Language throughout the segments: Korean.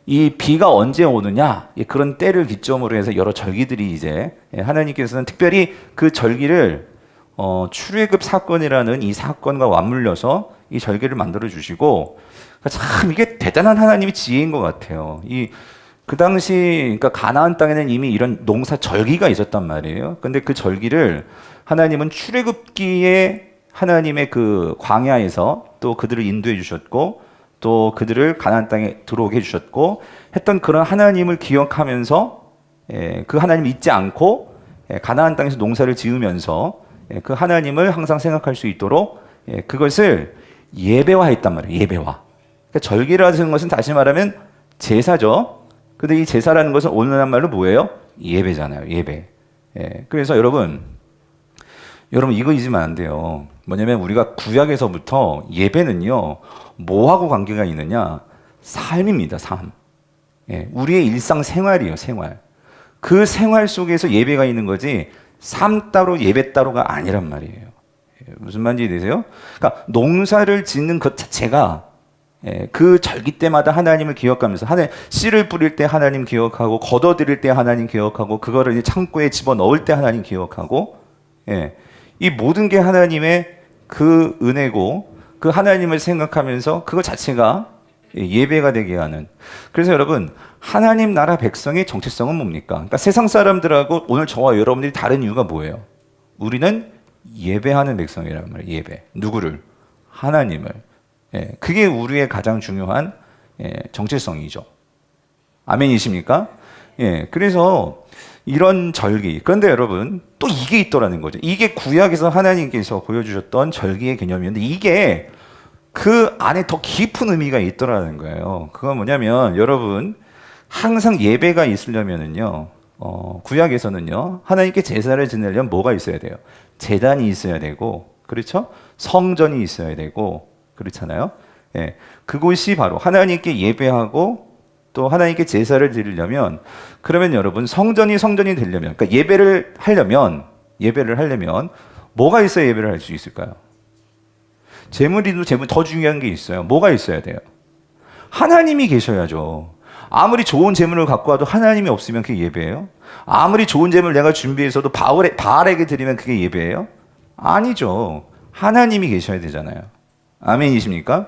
이 비가 언제 오느냐, 그런 때를 기점으로 해서 여러 절기들이 이제 하나님께서는 특별히 그 절기를 출애굽 사건이라는 이 사건과 맞물려서 이 절기를 만들어 주시고, 참 이게 대단한 하나님의 지혜인 것 같아요. 그 당시 그러니까 가나안 땅에는 이미 이런 농사 절기가 있었단 말이에요. 근데 그 절기를 하나님은 출애굽기에 하나님의 그 광야에서 또 그들을 인도해 주셨고, 또 그들을 가나안 땅에 들어오게 해주셨고 했던 그런 하나님을 기억하면서 그 하나님을 잊지 않고 가나안 땅에서 농사를 지으면서 그 하나님을 항상 생각할 수 있도록 그것을 예배화했단 말이에요. 예배화. 그러니까 절기라는 것은 다시 말하면 제사죠. 근데 이 제사라는 것은 오늘날 말로 뭐예요? 예배잖아요. 예배. 그래서 여러분 이거 잊으면 안 돼요. 뭐냐면 우리가 구약에서부터 예배는요, 뭐하고 관계가 있느냐? 삶입니다, 삶. 우리의 일상생활이에요, 생활. 그 생활 속에서 예배가 있는 거지, 삶 따로 예배 따로가 아니란 말이에요. 무슨 말인지 되세요? 그러니까 농사를 짓는 것 자체가 그 절기 때마다 하나님을 기억하면서 씨를 뿌릴 때 하나님 기억하고, 걷어들일 때 하나님 기억하고, 그거를 이제 창고에 집어넣을 때 하나님 기억하고, 이 모든 게 하나님의 그 은혜고, 그 하나님을 생각하면서 그것 자체가 예배가 되게 하는. 그래서 여러분, 하나님 나라 백성의 정체성은 뭡니까? 그러니까 세상 사람들하고 오늘 저와 여러분들이 다른 이유가 뭐예요? 우리는 예배하는 백성이란 말이에요. 예배. 누구를? 하나님을. 그게 우리의 가장 중요한 정체성이죠. 아멘이십니까? 그래서 이런 절기. 그런데 여러분, 또 이게 있더라는 거죠. 이게 구약에서 하나님께서 보여주셨던 절기의 개념이었는데, 이게 그 안에 더 깊은 의미가 있더라는 거예요. 그건 뭐냐면, 여러분, 항상 예배가 있으려면은요, 구약에서는요, 하나님께 제사를 지내려면 뭐가 있어야 돼요? 제단이 있어야 되고, 그렇죠? 성전이 있어야 되고, 그렇잖아요? 그곳이 바로 하나님께 예배하고, 또 하나님께 제사를 드리려면, 그러면 여러분 성전이 되려면, 그러니까 예배를 하려면 뭐가 있어야 예배를 할 수 있을까요? 재물이도 재물, 더 중요한 게 있어요. 뭐가 있어야 돼요? 하나님이 계셔야죠. 아무리 좋은 재물을 갖고 와도 하나님이 없으면 그게 예배예요? 아무리 좋은 재물 내가 준비해서도 바알에게 드리면 그게 예배예요? 아니죠. 하나님이 계셔야 되잖아요. 아멘이십니까?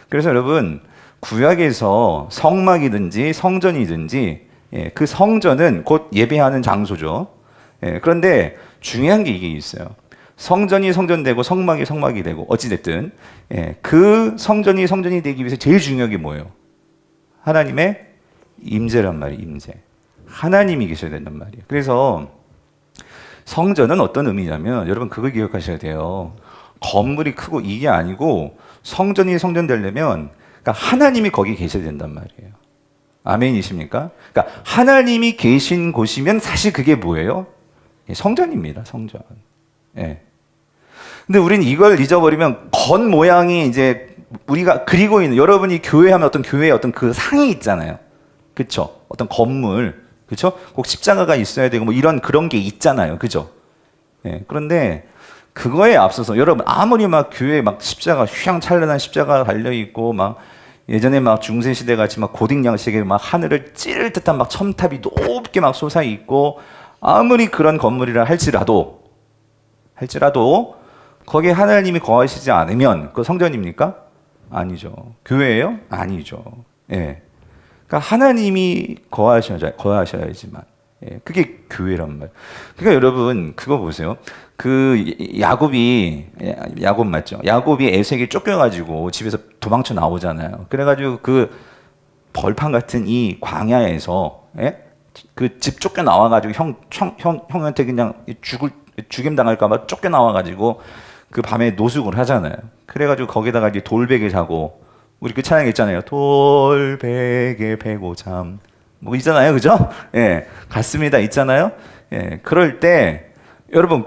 그래서 여러분, 구약에서 성막이든지 성전이든지 그 성전은 곧 예배하는 장소죠. 그런데 중요한 게 이게 있어요. 성전이 성전되고 성막이 되고 어찌됐든 그 성전이 되기 위해서 제일 중요한 게 뭐예요? 하나님의 임재란 말이에요. 임재. 하나님이 계셔야 된단 말이에요. 그래서 성전은 어떤 의미냐면, 여러분 그걸 기억하셔야 돼요. 건물이 크고 이게 아니고, 성전이 되려면 그러니까 하나님이 거기 계셔야 된단 말이에요. 아멘이십니까? 그러니까 하나님이 계신 곳이면 사실 그게 뭐예요? 성전입니다. 성전. 근데 우리는 이걸 잊어버리면 겉 모양이 이제 우리가 그리고 있는, 여러분이 교회하면 어떤 교회의 어떤 그 상이 있잖아요. 그렇죠? 어떤 건물, 그렇죠? 꼭 십자가가 있어야 되고 뭐 이런 그런 게 있잖아요. 그죠? 그런데 그거에 앞서서 여러분 아무리 막 교회에 막 십자가 휘황찬란한 십자가가 달려 있고, 막 예전에 막 중세 시대 같이 막 고딕 양식에 막 하늘을 찌를 듯한 막 첨탑이 높게 막 솟아 있고, 아무리 그런 건물이라 할지라도 거기에 하나님이 거하시지 않으면 그 성전입니까? 아니죠. 교회예요? 아니죠. 그러니까 하나님이 거하셔야지만. 그게 교회란 말. 그러니까 여러분 그거 보세요. 야곱 맞죠? 야곱이 에색이 쫓겨가지고 집에서 도망쳐 나오잖아요. 그래가지고 그 벌판 같은 이 광야에서 그 집 쫓겨 나와가지고 형한테 그냥 죽임 당할까봐 쫓겨 나와가지고 그 밤에 노숙을 하잖아요. 그래가지고 거기다가 이제 돌베개 자고, 우리 그 찬양 있잖아요. 돌베개 베고 잠. 뭐 있잖아요. 그죠? 같습니다. 있잖아요. 그럴 때, 여러분,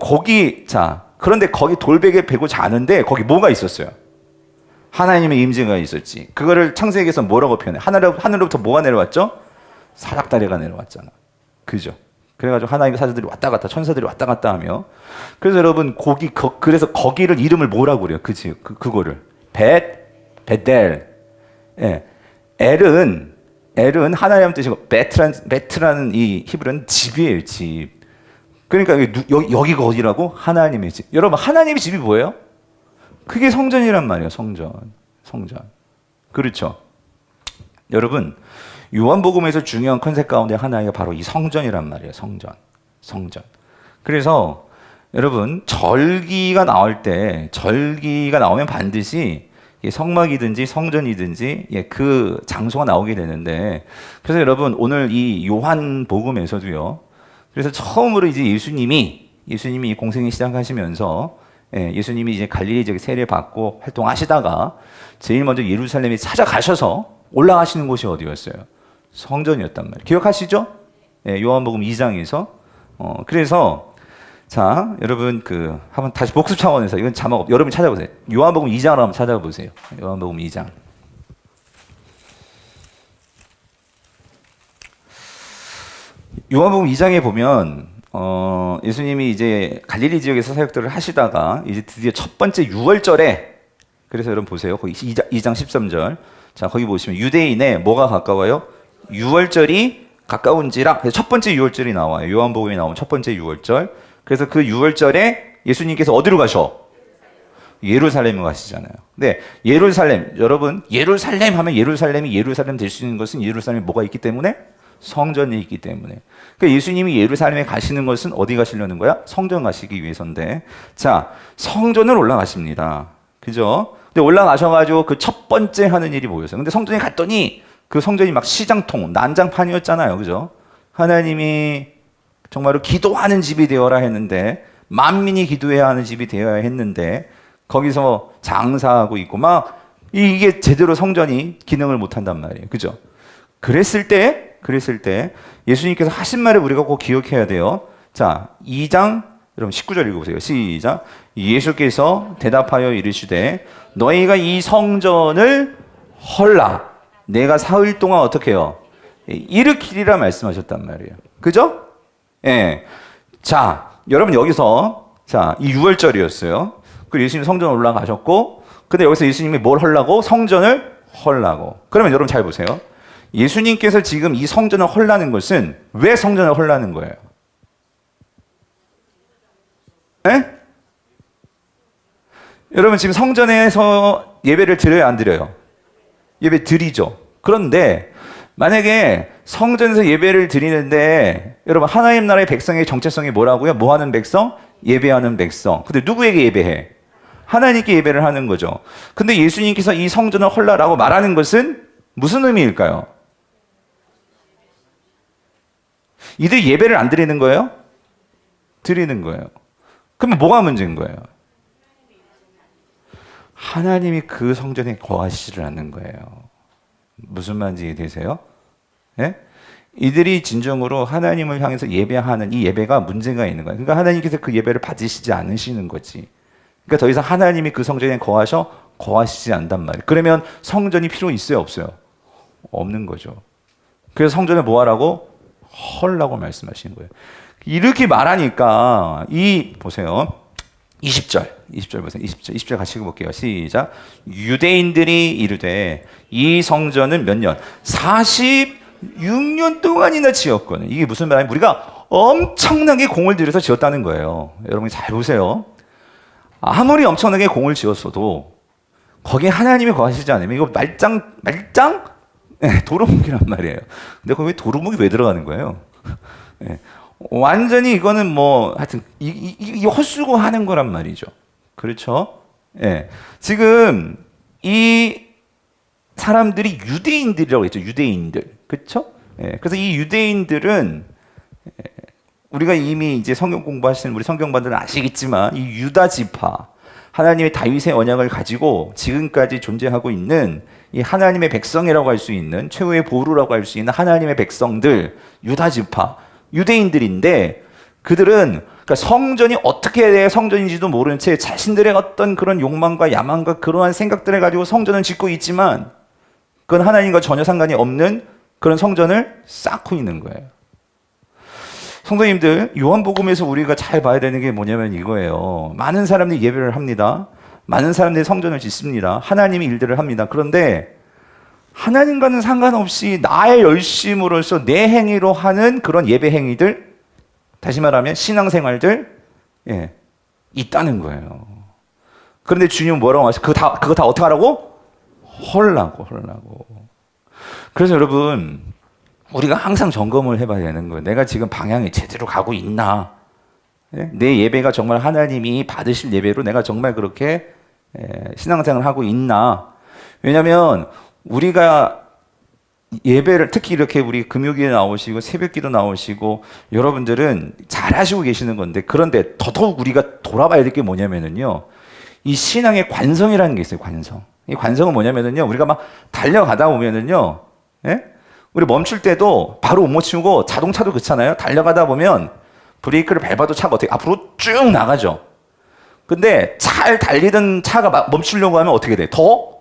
그런데 거기 돌베개 베고 자는데, 거기 뭐가 있었어요? 하나님의 임재가 있었지. 그거를 창세기에서 뭐라고 표현해? 하늘로부터 뭐가 내려왔죠? 사닥다리가 내려왔잖아. 그죠? 그래가지고 하나님의 사자들이 왔다 갔다, 천사들이 왔다 갔다 하며. 그래서 여러분, 그래서 거기를 이름을 뭐라고 그래요? 그거를. 벳델. 엘은 엘은 하나님 뜻이고 베트라는 이 히브리어는 집이에요, 집. 그러니까 여기가 어디라고? 하나님의 집. 여러분, 하나님의 집이 뭐예요? 그게 성전이란 말이에요, 성전. 그렇죠? 여러분, 요한복음에서 중요한 컨셉 가운데 하나가 바로 이 성전이란 말이에요, 성전. 그래서 여러분, 절기가 나오면 반드시 성막이든지 성전이든지 그 장소가 나오게 되는데, 그래서 여러분, 오늘 이 요한복음에서도요, 그래서 처음으로 이제 예수님이 공생이 시작하시면서 예수님이 이제 갈릴리 지역에 세례 받고 활동하시다가 제일 먼저 예루살렘에 찾아가셔서 올라가시는 곳이 어디였어요? 성전이었단 말이에요. 기억하시죠? 요한복음 2장에서. 그래서 자, 여러분 한번 다시 복습 차원에서 이건 자막 여러분 찾아보세요. 요한복음 2장으로 한번 찾아보세요. 요한복음 2장. 요한복음 2장에 보면 예수님이 이제 갈릴리 지역에서 사역들을 하시다가 이제 드디어 첫 번째 유월절에, 그래서 여러분 보세요. 거기 2장 13절. 자, 거기 보시면 유대인에 뭐가 가까워요? 유월절이 가까운지라. 그래서 첫 번째 유월절이 나와요. 요한복음에 나오는 첫 번째 유월절. 그래서 그 유월절에 예수님께서 어디로 가셔? 예루살렘으로 가시잖아요. 네, 예루살렘. 여러분, 예루살렘 하면 예루살렘이 예루살렘 될 수 있는 것은 예루살렘에 뭐가 있기 때문에? 성전이 있기 때문에. 그러니까 예수님이 예루살렘에 가시는 것은 어디 가시려는 거야? 성전 가시기 위해서인데, 자, 성전을 올라가십니다. 그죠? 근데 올라가셔가지고 그 첫 번째 하는 일이 뭐였어요? 근데 성전에 갔더니 그 성전이 막 시장통, 난장판이었잖아요. 그죠? 하나님이 정말로 기도하는 집이 되어라 했는데, 만민이 기도해야 하는 집이 되어야 했는데, 거기서 장사하고 있고 막 이게 제대로 성전이 기능을 못 한단 말이에요. 그죠? 그랬을 때 예수님께서 하신 말을 우리가 꼭 기억해야 돼요. 자, 2장 여러분 19절 읽어보세요. 시작. 예수께서 대답하여 이르시되 너희가 이 성전을 헐라 내가 사흘 동안 어떻게 해요? 일으키리라 말씀하셨단 말이에요. 그죠? 예. 자, 여러분 여기서 자, 이 6월절이었어요. 그리고 예수님 성전 올라가셨고, 근데 여기서 예수님이 뭘 헐라고? 성전을 헐라고. 그러면 여러분 잘 보세요. 예수님께서 지금 이 성전을 헐라는 것은 왜 성전을 헐라는 거예요? 에? 여러분 지금 성전에서 예배를 드려요, 안 드려요? 예배 드리죠. 그런데 만약에 성전에서 예배를 드리는데 여러분 하나님 나라의 백성의 정체성이 뭐라고요? 뭐 하는 백성? 예배하는 백성. 근데 누구에게 예배해? 하나님께 예배를 하는 거죠. 근데 예수님께서 이 성전을 헐라라고 말하는 것은 무슨 의미일까요? 이들 예배를 안 드리는 거예요? 드리는 거예요. 그러면 뭐가 문제인 거예요? 하나님이 그 성전에 거하시지를 않는 거예요. 무슨 말인지 이해되세요? 예? 이들이 진정으로 하나님을 향해서 예배하는 이 예배가 문제가 있는 거예요. 그러니까 하나님께서 그 예배를 받으시지 않으시는 거지. 그러니까 더 이상 하나님이 그 성전에 거하시지 않단 말이에요. 그러면 성전이 필요 있어요, 없어요? 없는 거죠. 그래서 성전을 뭐 하라고? 헐라고 말씀하시는 거예요. 이렇게 말하니까 보세요. 20절 보세요. 20절 같이 읽어볼게요. 시작. 유대인들이 이르되 이 성전은 몇 년? 46년 동안이나 지었거든. 이게 무슨 말이냐면 우리가 엄청나게 공을 들여서 지었다는 거예요. 여러분 잘 보세요. 아무리 엄청나게 공을 지었어도 거기에 하나님이 거하시지 않으면 이거 말짱 도루묵이란 말이에요. 근데 거기 도루묵이 왜 들어가는 거예요? 네. 완전히 이거는 뭐 하여튼 이 헛수고 하는 거란 말이죠. 그렇죠? 예. 지금 이 사람들이 유대인들이라고 했죠. 유대인들. 그렇죠? 예. 그래서 이 유대인들은 우리가 이미 이제 성경 공부하시는 우리 성경반들은 아시겠지만 이 유다 지파 하나님의 다윗의 언약을 가지고 지금까지 존재하고 있는 이 하나님의 백성이라고 할 수 있는 최후의 보루라고 할 수 있는 하나님의 백성들 유다 지파 유대인들인데 그들은 그러니까 성전이 어떻게 돼야 성전인지도 모르는 채 자신들의 어떤 그런 욕망과 야망과 그러한 생각들을 가지고 성전을 짓고 있지만 그건 하나님과 전혀 상관이 없는 그런 성전을 쌓고 있는 거예요. 성도님들, 요한복음에서 우리가 잘 봐야 되는 게 뭐냐면 이거예요. 많은 사람들이 예배를 합니다. 많은 사람들이 성전을 짓습니다. 하나님이 일들을 합니다. 그런데 하나님과는 상관없이 나의 열심으로서 내 행위로 하는 그런 예배 행위들, 다시 말하면 신앙생활들, 있다는 거예요. 그런데 주님은 뭐라고 하세요? 그거 다 어떻게 하라고? 헐라고. 그래서 여러분, 우리가 항상 점검을 해봐야 되는 거예요. 내가 지금 방향이 제대로 가고 있나? 내 예배가 정말 하나님이 받으실 예배로 내가 정말 그렇게 신앙생활을 하고 있나? 왜냐하면 우리가 예배를 특히 이렇게 우리 금요기에 나오시고 새벽기도 나오시고 여러분들은 잘 하시고 계시는 건데, 그런데 더더욱 우리가 돌아봐야 될 게 뭐냐면은요, 이 신앙의 관성이라는 게 있어요. 관성. 이 관성은 뭐냐면은요, 우리가 막 달려가다 보면은요, 우리 멈출 때도 바로 못 멈추고, 자동차도 그렇잖아요. 달려가다 보면 브레이크를 밟아도 차가 어떻게 앞으로 쭉 나가죠. 근데 잘 달리던 차가 멈추려고 하면 어떻게 돼? 더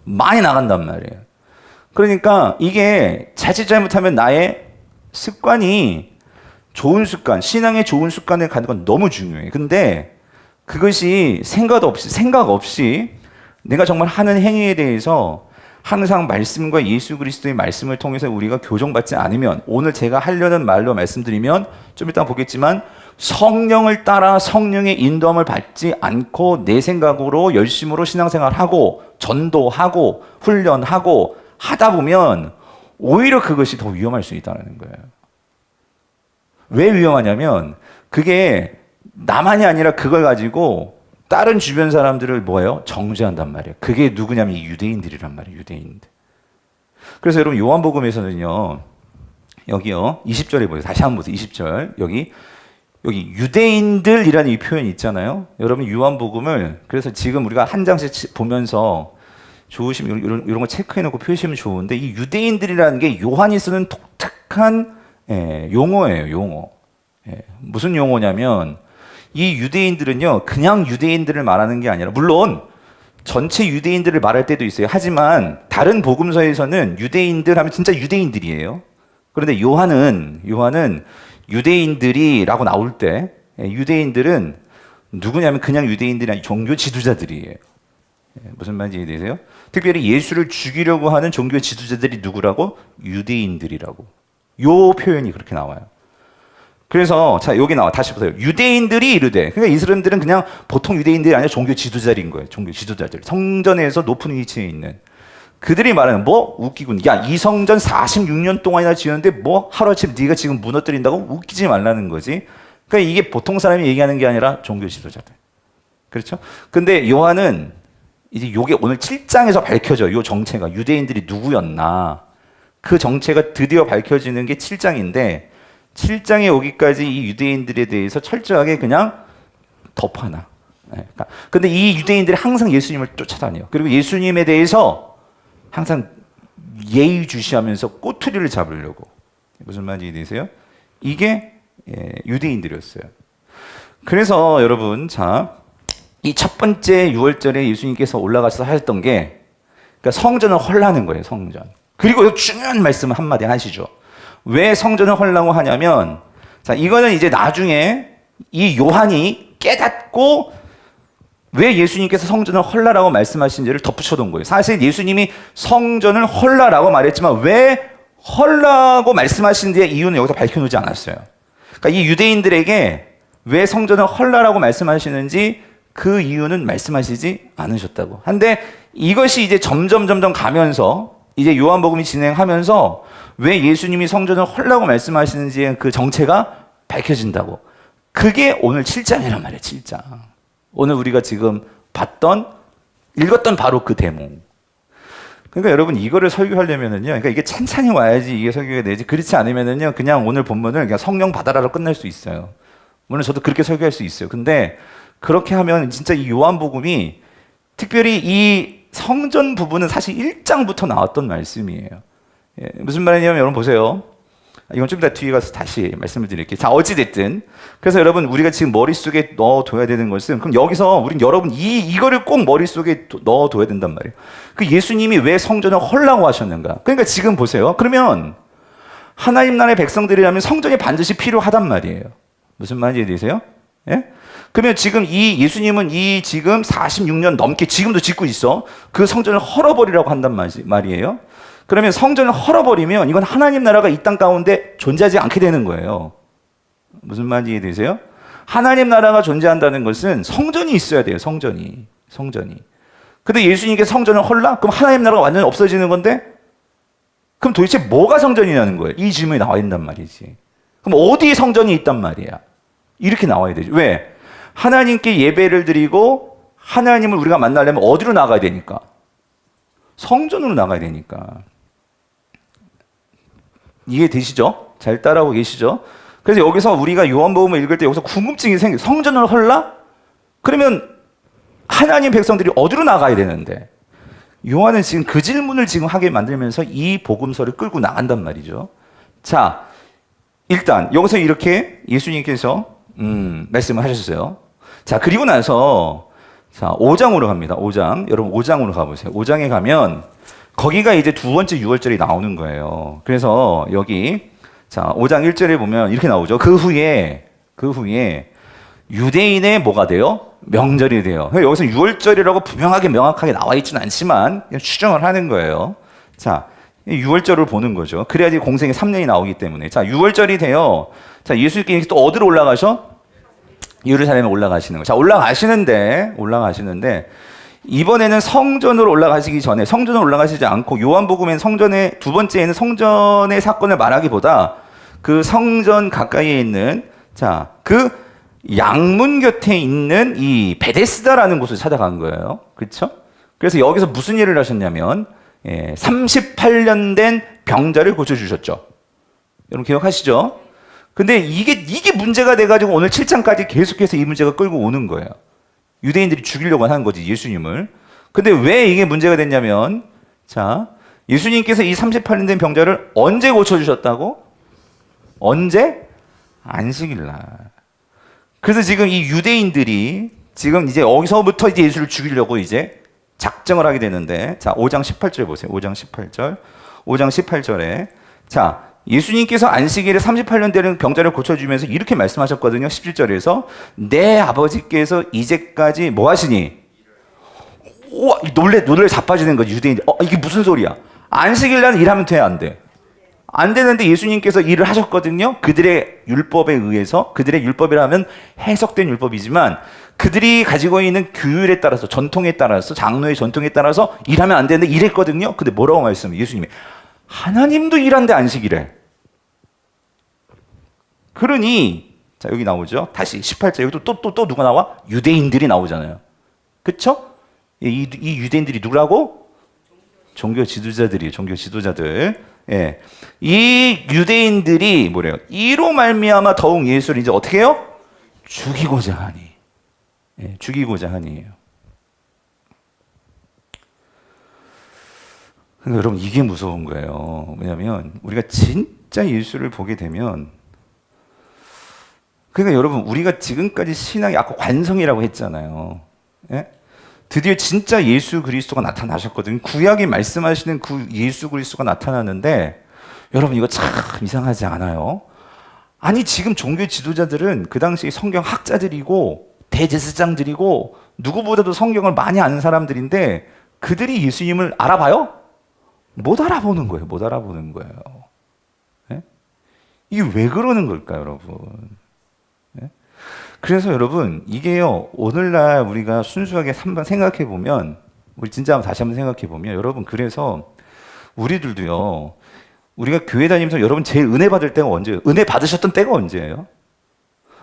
많이 나간단 말이에요. 그러니까 이게 자칫 잘못하면 나의 습관이 좋은 습관, 신앙의 좋은 습관을 갖는 건 너무 중요해. 근데 그것이 생각 없이 내가 정말 하는 행위에 대해서 항상 말씀과 예수 그리스도의 말씀을 통해서 우리가 교정받지 않으면, 오늘 제가 하려는 말로 말씀드리면 좀 이따 보겠지만, 성령을 따라 성령의 인도함을 받지 않고 내 생각으로 열심으로 신앙생활하고 전도하고 훈련하고 하다 보면 오히려 그것이 더 위험할 수 있다는 거예요. 왜 위험하냐면, 그게 나만이 아니라 그걸 가지고 다른 주변 사람들을 뭐예요? 정죄한단 말이에요. 그게 누구냐면 이 유대인들이란 말이에요. 유대인들. 그래서 여러분, 요한복음에서는요, 여기요 20절에 보세요. 다시 한번 보세요. 20절 여기 유대인들이라는 이 표현이 있잖아요. 여러분, 요한복음을 그래서 지금 우리가 한 장씩 보면서 좋으시면 이런 거 체크해놓고 표시하면 좋은데, 이 유대인들이라는 게 요한이 쓰는 독특한 용어예요. 용어. 무슨 용어냐면, 이 유대인들은요, 그냥 유대인들을 말하는 게 아니라, 물론 전체 유대인들을 말할 때도 있어요. 하지만 다른 복음서에서는 유대인들 하면 진짜 유대인들이에요. 그런데 요한은 유대인들이라고 나올 때, 유대인들은 누구냐면 그냥 유대인들이 아니라 종교 지도자들이에요. 무슨 말인지 이해되세요? 특별히 예수를 죽이려고 하는 종교 지도자들이 누구라고? 유대인들이라고. 요 표현이 그렇게 나와요. 그래서 자, 여기 나와. 다시 보세요. 유대인들이 이르되, 그러니까 이 사람들은 그냥 보통 유대인들이 아니라 종교 지도자인 거예요. 종교 지도자들. 성전에서 높은 위치에 있는 그들이 말하는, 뭐 웃기군. 야, 이 성전 46년 동안이나 지었는데 뭐 하루아침 네가 지금 무너뜨린다고? 웃기지 말라는 거지. 그러니까 이게 보통 사람이 얘기하는 게 아니라 종교 지도자들. 그렇죠? 근데 요한은 이제 요게 오늘 7장에서 밝혀져. 요 정체가 유대인들이 누구였나. 그 정체가 드디어 밝혀지는 게 7장인데, 7장에 오기까지 이 유대인들에 대해서 철저하게 그냥 덮어놔. 근데 이 유대인들이 항상 예수님을 쫓아다녀요. 그리고 예수님에 대해서 항상 예의주시하면서 꼬투리를 잡으려고. 무슨 말인지 이해되세요? 이게 유대인들이었어요. 그래서 여러분, 자, 이 첫 번째 6월절에 예수님께서 올라가서 하셨던 게, 그러니까 성전을 헐라는 거예요. 성전. 그리고 중요한 말씀을 한마디 하시죠. 왜 성전을 헐라고 하냐면, 자, 이거는 이제 나중에 이 요한이 깨닫고 왜 예수님께서 성전을 헐라라고 말씀하신지를 덧붙여 놓은 거예요. 사실 예수님이 성전을 헐라라고 말했지만 왜 헐라고 말씀하시는지의 이유는 여기서 밝혀놓지 않았어요. 그러니까 이 유대인들에게 왜 성전을 헐라라고 말씀하시는지 그 이유는 말씀하시지 않으셨다고. 한데 이것이 이제 점점 가면서 이제 요한복음이 진행하면서 왜 예수님이 성전을 헐라고 말씀하시는지의 그 정체가 밝혀진다고. 그게 오늘 7장이란 말이에요. 7장. 오늘 우리가 지금 읽었던 바로 그 대목. 그러니까 여러분, 이거를 설교하려면은요, 그러니까 이게 찬찬히 와야지 이게 설교가 되지. 그렇지 않으면은요, 그냥 오늘 본문을 그냥 성령 받아라로 끝날 수 있어요. 물론 저도 그렇게 설교할 수 있어요. 근데 그렇게 하면 진짜 이 요한복음이, 특별히 이 성전 부분은 사실 1장부터 나왔던 말씀이에요. 무슨 말이냐면, 여러분 보세요. 이건 좀 이따 뒤에 가서 다시 말씀을 드릴게요. 자, 어찌됐든. 그래서 여러분, 우리가 지금 머릿속에 넣어둬야 되는 것은, 그럼 여기서 여러분, 이거를 꼭 머릿속에 넣어둬야 된단 말이에요. 그 예수님이 왜 성전을 헐라고 하셨는가? 그러니까 지금 보세요. 그러면 하나님 나라의 백성들이라면 성전이 반드시 필요하단 말이에요. 무슨 말인지 이해되세요? 예? 그러면 지금 이 예수님은 이 지금 46년 넘게 지금도 짓고 있어. 그 성전을 헐어버리라고 한단 말이에요. 그러면 성전을 헐어버리면 이건 하나님 나라가 이 땅 가운데 존재하지 않게 되는 거예요. 무슨 말인지 이해되세요? 하나님 나라가 존재한다는 것은 성전이 있어야 돼요. 성전이. 근데 예수님께 성전을 헐라? 그럼 하나님 나라가 완전히 없어지는 건데? 그럼 도대체 뭐가 성전이냐는 거예요. 이 질문이 나와야 된단 말이지. 그럼 어디에 성전이 있단 말이야? 이렇게 나와야 되죠. 왜? 하나님께 예배를 드리고 하나님을 우리가 만나려면 어디로 나가야 되니까? 성전으로 나가야 되니까. 이해되시죠? 잘 따라오고 계시죠? 그래서 여기서 우리가 요한복음을 읽을 때 여기서 궁금증이 생겨. 성전을 헐라? 그러면 하나님 백성들이 어디로 나가야 되는데? 요한은 지금 그 질문을 지금 하게 만들면서 이 복음서를 끌고 나간단 말이죠. 자, 일단 여기서 이렇게 예수님께서 말씀을 하셨어요. 자, 그리고 나서 자, 5장으로 갑니다. 5장. 여러분 5장으로 가보세요. 5장에 가면 거기가 이제 두 번째 유월절이 나오는 거예요. 그래서 여기 자, 5장 1절에 보면 이렇게 나오죠. 그 후에 유대인의 뭐가 돼요? 명절이 돼요. 여기서 유월절이라고 분명하게 명확하게 나와 있지는 않지만 그냥 추정을 하는 거예요. 자, 유월절을 보는 거죠. 그래야지 공생의 3년이 나오기 때문에. 자, 유월절이 돼요. 자, 예수님께 또 어디로 올라가셔? 예루살렘에 올라가시는 거예요. 자, 올라가시는데 이번에는 성전으로 올라가시기 전에 성전으로 올라가시지 않고 요한복음엔 성전의 두 번째에는 성전의 사건을 말하기보다 그 성전 가까이에 있는 자, 그 양문 곁에 있는 이 베데스다라는 곳을 찾아간 거예요. 그렇죠? 그래서 여기서 무슨 일을 하셨냐면 38년 된 병자를 고쳐주셨죠. 여러분 기억하시죠? 근데 이게 문제가 돼가지고 오늘 7장까지 계속해서 이 문제가 끌고 오는 거예요. 유대인들이 죽이려고 하는 거지, 예수님을. 근데 왜 이게 문제가 됐냐면, 자, 예수님께서 이 38년 된 병자를 언제 고쳐주셨다고? 언제? 안식일날. 그래서 지금 이 유대인들이 지금 이제 여기서부터 이제 예수를 죽이려고 이제 작정을 하게 되는데, 자, 5장 18절 보세요. 5장 18절에. 자, 예수님께서 안식일에 38년 되는 병자를 고쳐주면서 이렇게 말씀하셨거든요. 17절에서 내 아버지께서 이제까지 뭐 하시니? 우와, 놀래 자빠지는 거지, 유대인들. 이게 무슨 소리야? 안식일날 일하면 돼, 안 돼? 안 되는데 예수님께서 일을 하셨거든요. 그들의 율법에 의해서, 그들의 율법이라면 해석된 율법이지만 그들이 가지고 있는 규율에 따라서, 전통에 따라서, 장로의 전통에 따라서 일하면 안 되는데 일했거든요. 근데 뭐라고 말씀해요? 예수님이 하나님도 일한데 안식일에. 그러니 자, 여기 나오죠. 다시 18절. 여기 또 누가 나와? 유대인들이 나오잖아요. 그쵸? 이 유대인들이 누구라고? 종교 지도자들이에요. 종교 지도자들. 예. 이 유대인들이 뭐래요? 이로 말미암아 더욱 예수를 이제 어떻게 해요? 죽이고자 하니. 예, 죽이고자 하니에요. 근데 여러분 이게 무서운 거예요. 왜냐하면 우리가 진짜 예수를 보게 되면, 그러니까 여러분 우리가 지금까지 신앙이 아까 관성이라고 했잖아요. 예? 드디어 진짜 예수 그리스도가 나타나셨거든요. 구약이 말씀하시는 그 예수 그리스도가 나타나는데 여러분 이거 참 이상하지 않아요? 아니 지금 종교 지도자들은 그 당시 성경 학자들이고 대제사장들이고 누구보다도 성경을 많이 아는 사람들인데 그들이 예수님을 알아봐요? 못 알아보는 거예요. 못 알아보는 거예요. 네? 이게 왜 그러는 걸까요, 여러분? 네? 그래서 여러분 이게요, 오늘날 우리가 순수하게 한번 생각해 보면, 우리 진짜 다시 한번 생각해 보면, 여러분 그래서 우리들도요, 우리가 교회 다니면서 여러분 제일 은혜 받을 때가 언제예요? 은혜 받으셨던 때가 언제예요?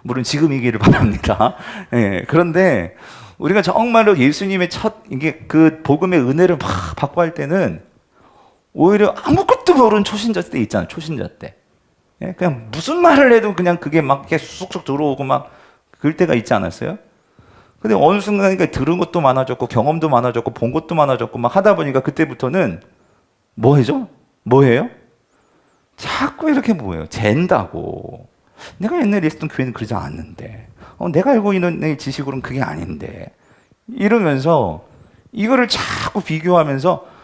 물론 지금이기를 바랍니다. 네, 그런데 우리가 정말로 예수님의 이게 그 복음의 은혜를 막 받고 할 때는 오히려 아무것도 모르는 초신자 때 있잖아요. 초신자 때. 예? 그냥 무슨 말을 해도 그냥 그게 막 이렇게 쑥쑥 들어오고 막 그럴 때가 있지 않았어요? 근데 어느 순간에 들은 것도 많아졌고 경험도 많아졌고 본 것도 많아졌고 막 하다 보니까 그때부터는 뭐 해죠? 뭐 해요? 자꾸 이렇게 뭐예요? 잰다고. 내가 옛날에 있었던 교회는 그러지 않았는데, 내가 알고 있는 내 지식으로는 그게 아닌데, 이러면서 이거를 자꾸 비교하면서,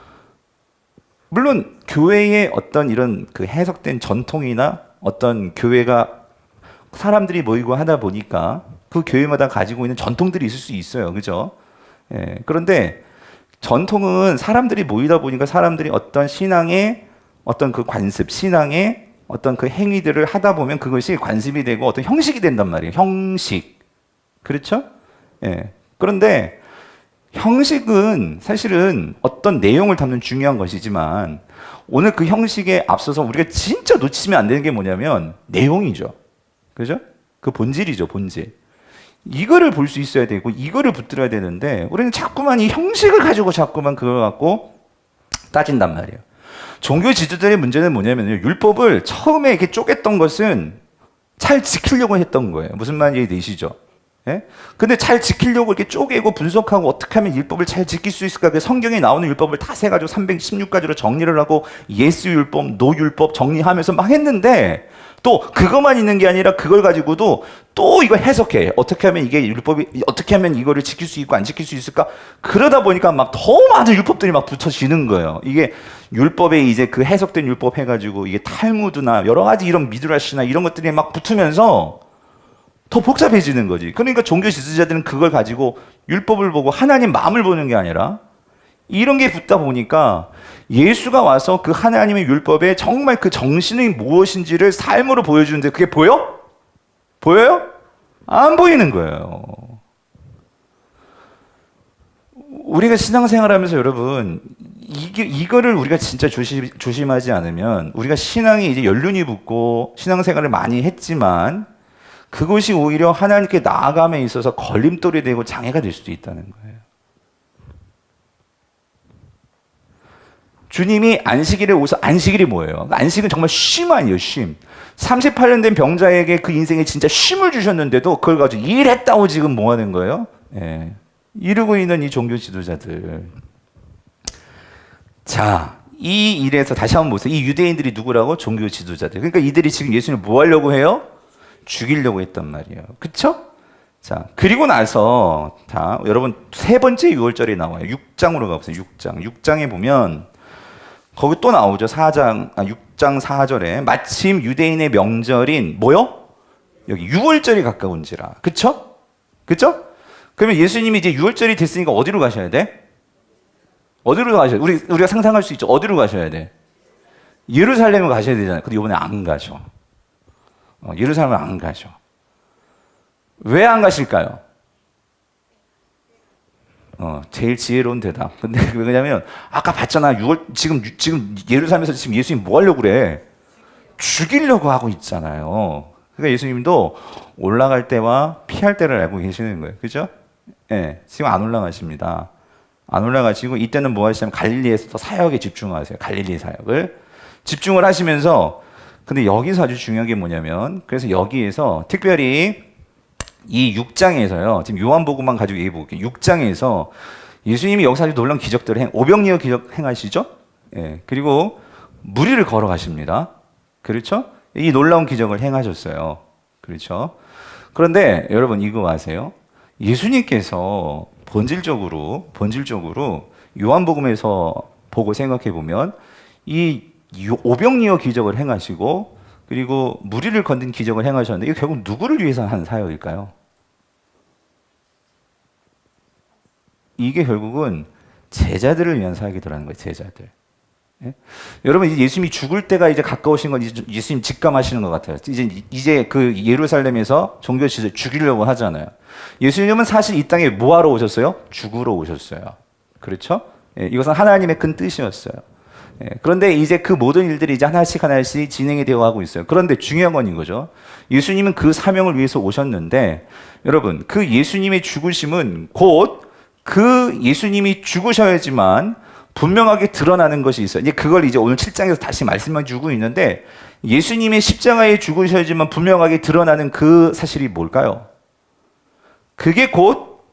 물론 교회의 어떤 이런 그 해석된 전통이나 어떤 교회가 사람들이 모이고 하다 보니까 그 교회마다 가지고 있는 전통들이 있을 수 있어요. 그죠? 예, 그런데 전통은 사람들이 모이다 보니까 사람들이 어떤 신앙의 어떤 그 관습, 신앙의 어떤 그 행위들을 하다 보면 그것이 관습이 되고 어떤 형식이 된단 말이에요. 형식. 그렇죠? 예. 그런데 형식은 사실은 어떤 내용을 담는 중요한 것이지만 오늘 그 형식에 앞서서 우리가 진짜 놓치면 안 되는 게 뭐냐면 내용이죠. 그죠? 그 본질이죠, 본질. 이거를 볼 수 있어야 되고 이거를 붙들어야 되는데 우리는 자꾸만 이 형식을 가지고 자꾸만 그걸 갖고 따진단 말이에요. 종교 지도자의 문제는 뭐냐면요. 율법을 처음에 이렇게 쪼갰던 것은 잘 지키려고 했던 거예요. 무슨 말인지 되시죠? 예? 근데 잘 지키려고 이렇게 쪼개고 분석하고 어떻게 하면 율법을 잘 지킬 수 있을까? 그 성경에 나오는 율법을 다 세가지고 316가지로 정리를 하고 예스 율법, 노 율법 정리하면서 막 했는데 또 그것만 있는 게 아니라 그걸 가지고도 또 이거 해석해. 어떻게 하면 이게 율법이, 어떻게 하면 이거를 지킬 수 있고 안 지킬 수 있을까? 그러다 보니까 막 더 많은 율법들이 막 붙어지는 거예요. 이게 율법에 이제 그 해석된 율법 해가지고 이게 탈무드나 여러 가지 이런 미드라시나 이런 것들이 막 붙으면서 더 복잡해지는 거지. 그러니까 종교 지도자들은 그걸 가지고 율법을 보고 하나님 마음을 보는 게 아니라 이런 게 붙다 보니까 예수가 와서 그 하나님의 율법에 정말 그 정신이 무엇인지를 삶으로 보여주는데 그게 보여? 보여요? 안 보이는 거예요. 우리가 신앙생활하면서 여러분 이거를 우리가 진짜 조심하지 않으면 우리가 신앙에 이제 연륜이 붙고 신앙생활을 많이 했지만 그것이 오히려 하나님께 나아감에 있어서 걸림돌이 되고 장애가 될 수도 있다는 거예요. 주님이 안식일에 오셔서 안식일이 뭐예요? 안식은 정말 쉼 아니에요, 쉼. 38년 된 병자에게 그 인생에 진짜 쉼을 주셨는데도 그걸 가지고 일했다고 지금 뭐 하는 거예요? 예. 이러고 있는 이 종교 지도자들. 자, 이 일에서 다시 한번 보세요. 이 유대인들이 누구라고? 종교 지도자들. 그러니까 이들이 지금 예수님을 뭐 하려고 해요? 죽이려고 했단 말이에요. 그쵸? 자, 그리고 나서, 자, 여러분, 세 번째 유월절이 나와요. 6장으로 가보세요. 6장. 6장에 보면, 거기 또 나오죠. 6장 4절에. 마침 유대인의 명절인, 뭐요? 여기 유월절이 가까운지라. 그쵸? 그쵸? 그러면 예수님이 이제 유월절이 됐으니까 어디로 가셔야 돼? 어디로 가셔야 돼? 우리가 상상할 수 있죠. 어디로 가셔야 돼? 예루살렘으로 가셔야 되잖아요. 근데 이번에 안 가죠. 예루살렘을 안 가죠. 왜 안 가실까요? 제일 지혜로운 대답. 근데 왜냐면 아까 봤잖아. 지금 예루살렘에서 지금 예수님 뭐 하려고 그래? 죽이려고 하고 있잖아요. 그러니까 예수님도 올라갈 때와 피할 때를 알고 계시는 거예요. 그죠? 예. 네, 지금 안 올라가십니다. 안 올라가시고 이때는 뭐 하시냐면 갈릴리에서 더 사역에 집중하세요. 갈릴리 사역을 집중을 하시면서 근데 여기서 아주 중요한 게 뭐냐면 그래서 여기에서 특별히 이 6장에서요. 지금 요한복음만 가지고 얘기해 볼게요. 6장에서 예수님이 여기서 아주 놀라운 기적들을 오병이어 기적 행하시죠? 예. 그리고 무리를 걸어 가십니다. 그렇죠? 이 놀라운 기적을 행하셨어요. 그렇죠? 그런데 여러분 이거 아세요? 예수님께서 본질적으로 요한복음에서 보고 생각해 보면 이 오병이어 기적을 행하시고 그리고 무리를 건든 기적을 행하셨는데 이게 결국 누구를 위해서 한 사역일까요? 이게 결국은 제자들을 위한 사역이더라는 거예요. 제자들. 예? 여러분 이제 예수님이 죽을 때가 이제 가까우신 건 이제 예수님 직감하시는 것 같아요. 이제 그 예루살렘에서 종교 지도를 죽이려고 하잖아요. 예수님은 사실 이 땅에 뭐 하러 오셨어요? 죽으러 오셨어요. 그렇죠? 예, 이것은 하나님의 큰 뜻이었어요. 예, 그런데 이제 그 모든 일들이 이제 하나씩 진행이 되어 가고 있어요. 그런데 중요한 건 이거죠. 예수님은 그 사명을 위해서 오셨는데 여러분 그 예수님의 죽으심은 곧 그 예수님이 죽으셔야지만 분명하게 드러나는 것이 있어요. 이제 그걸 이제 오늘 7장에서 다시 말씀해 주고 있는데 예수님의 십자가에 죽으셔야지만 분명하게 드러나는 그 사실이 뭘까요? 그게 곧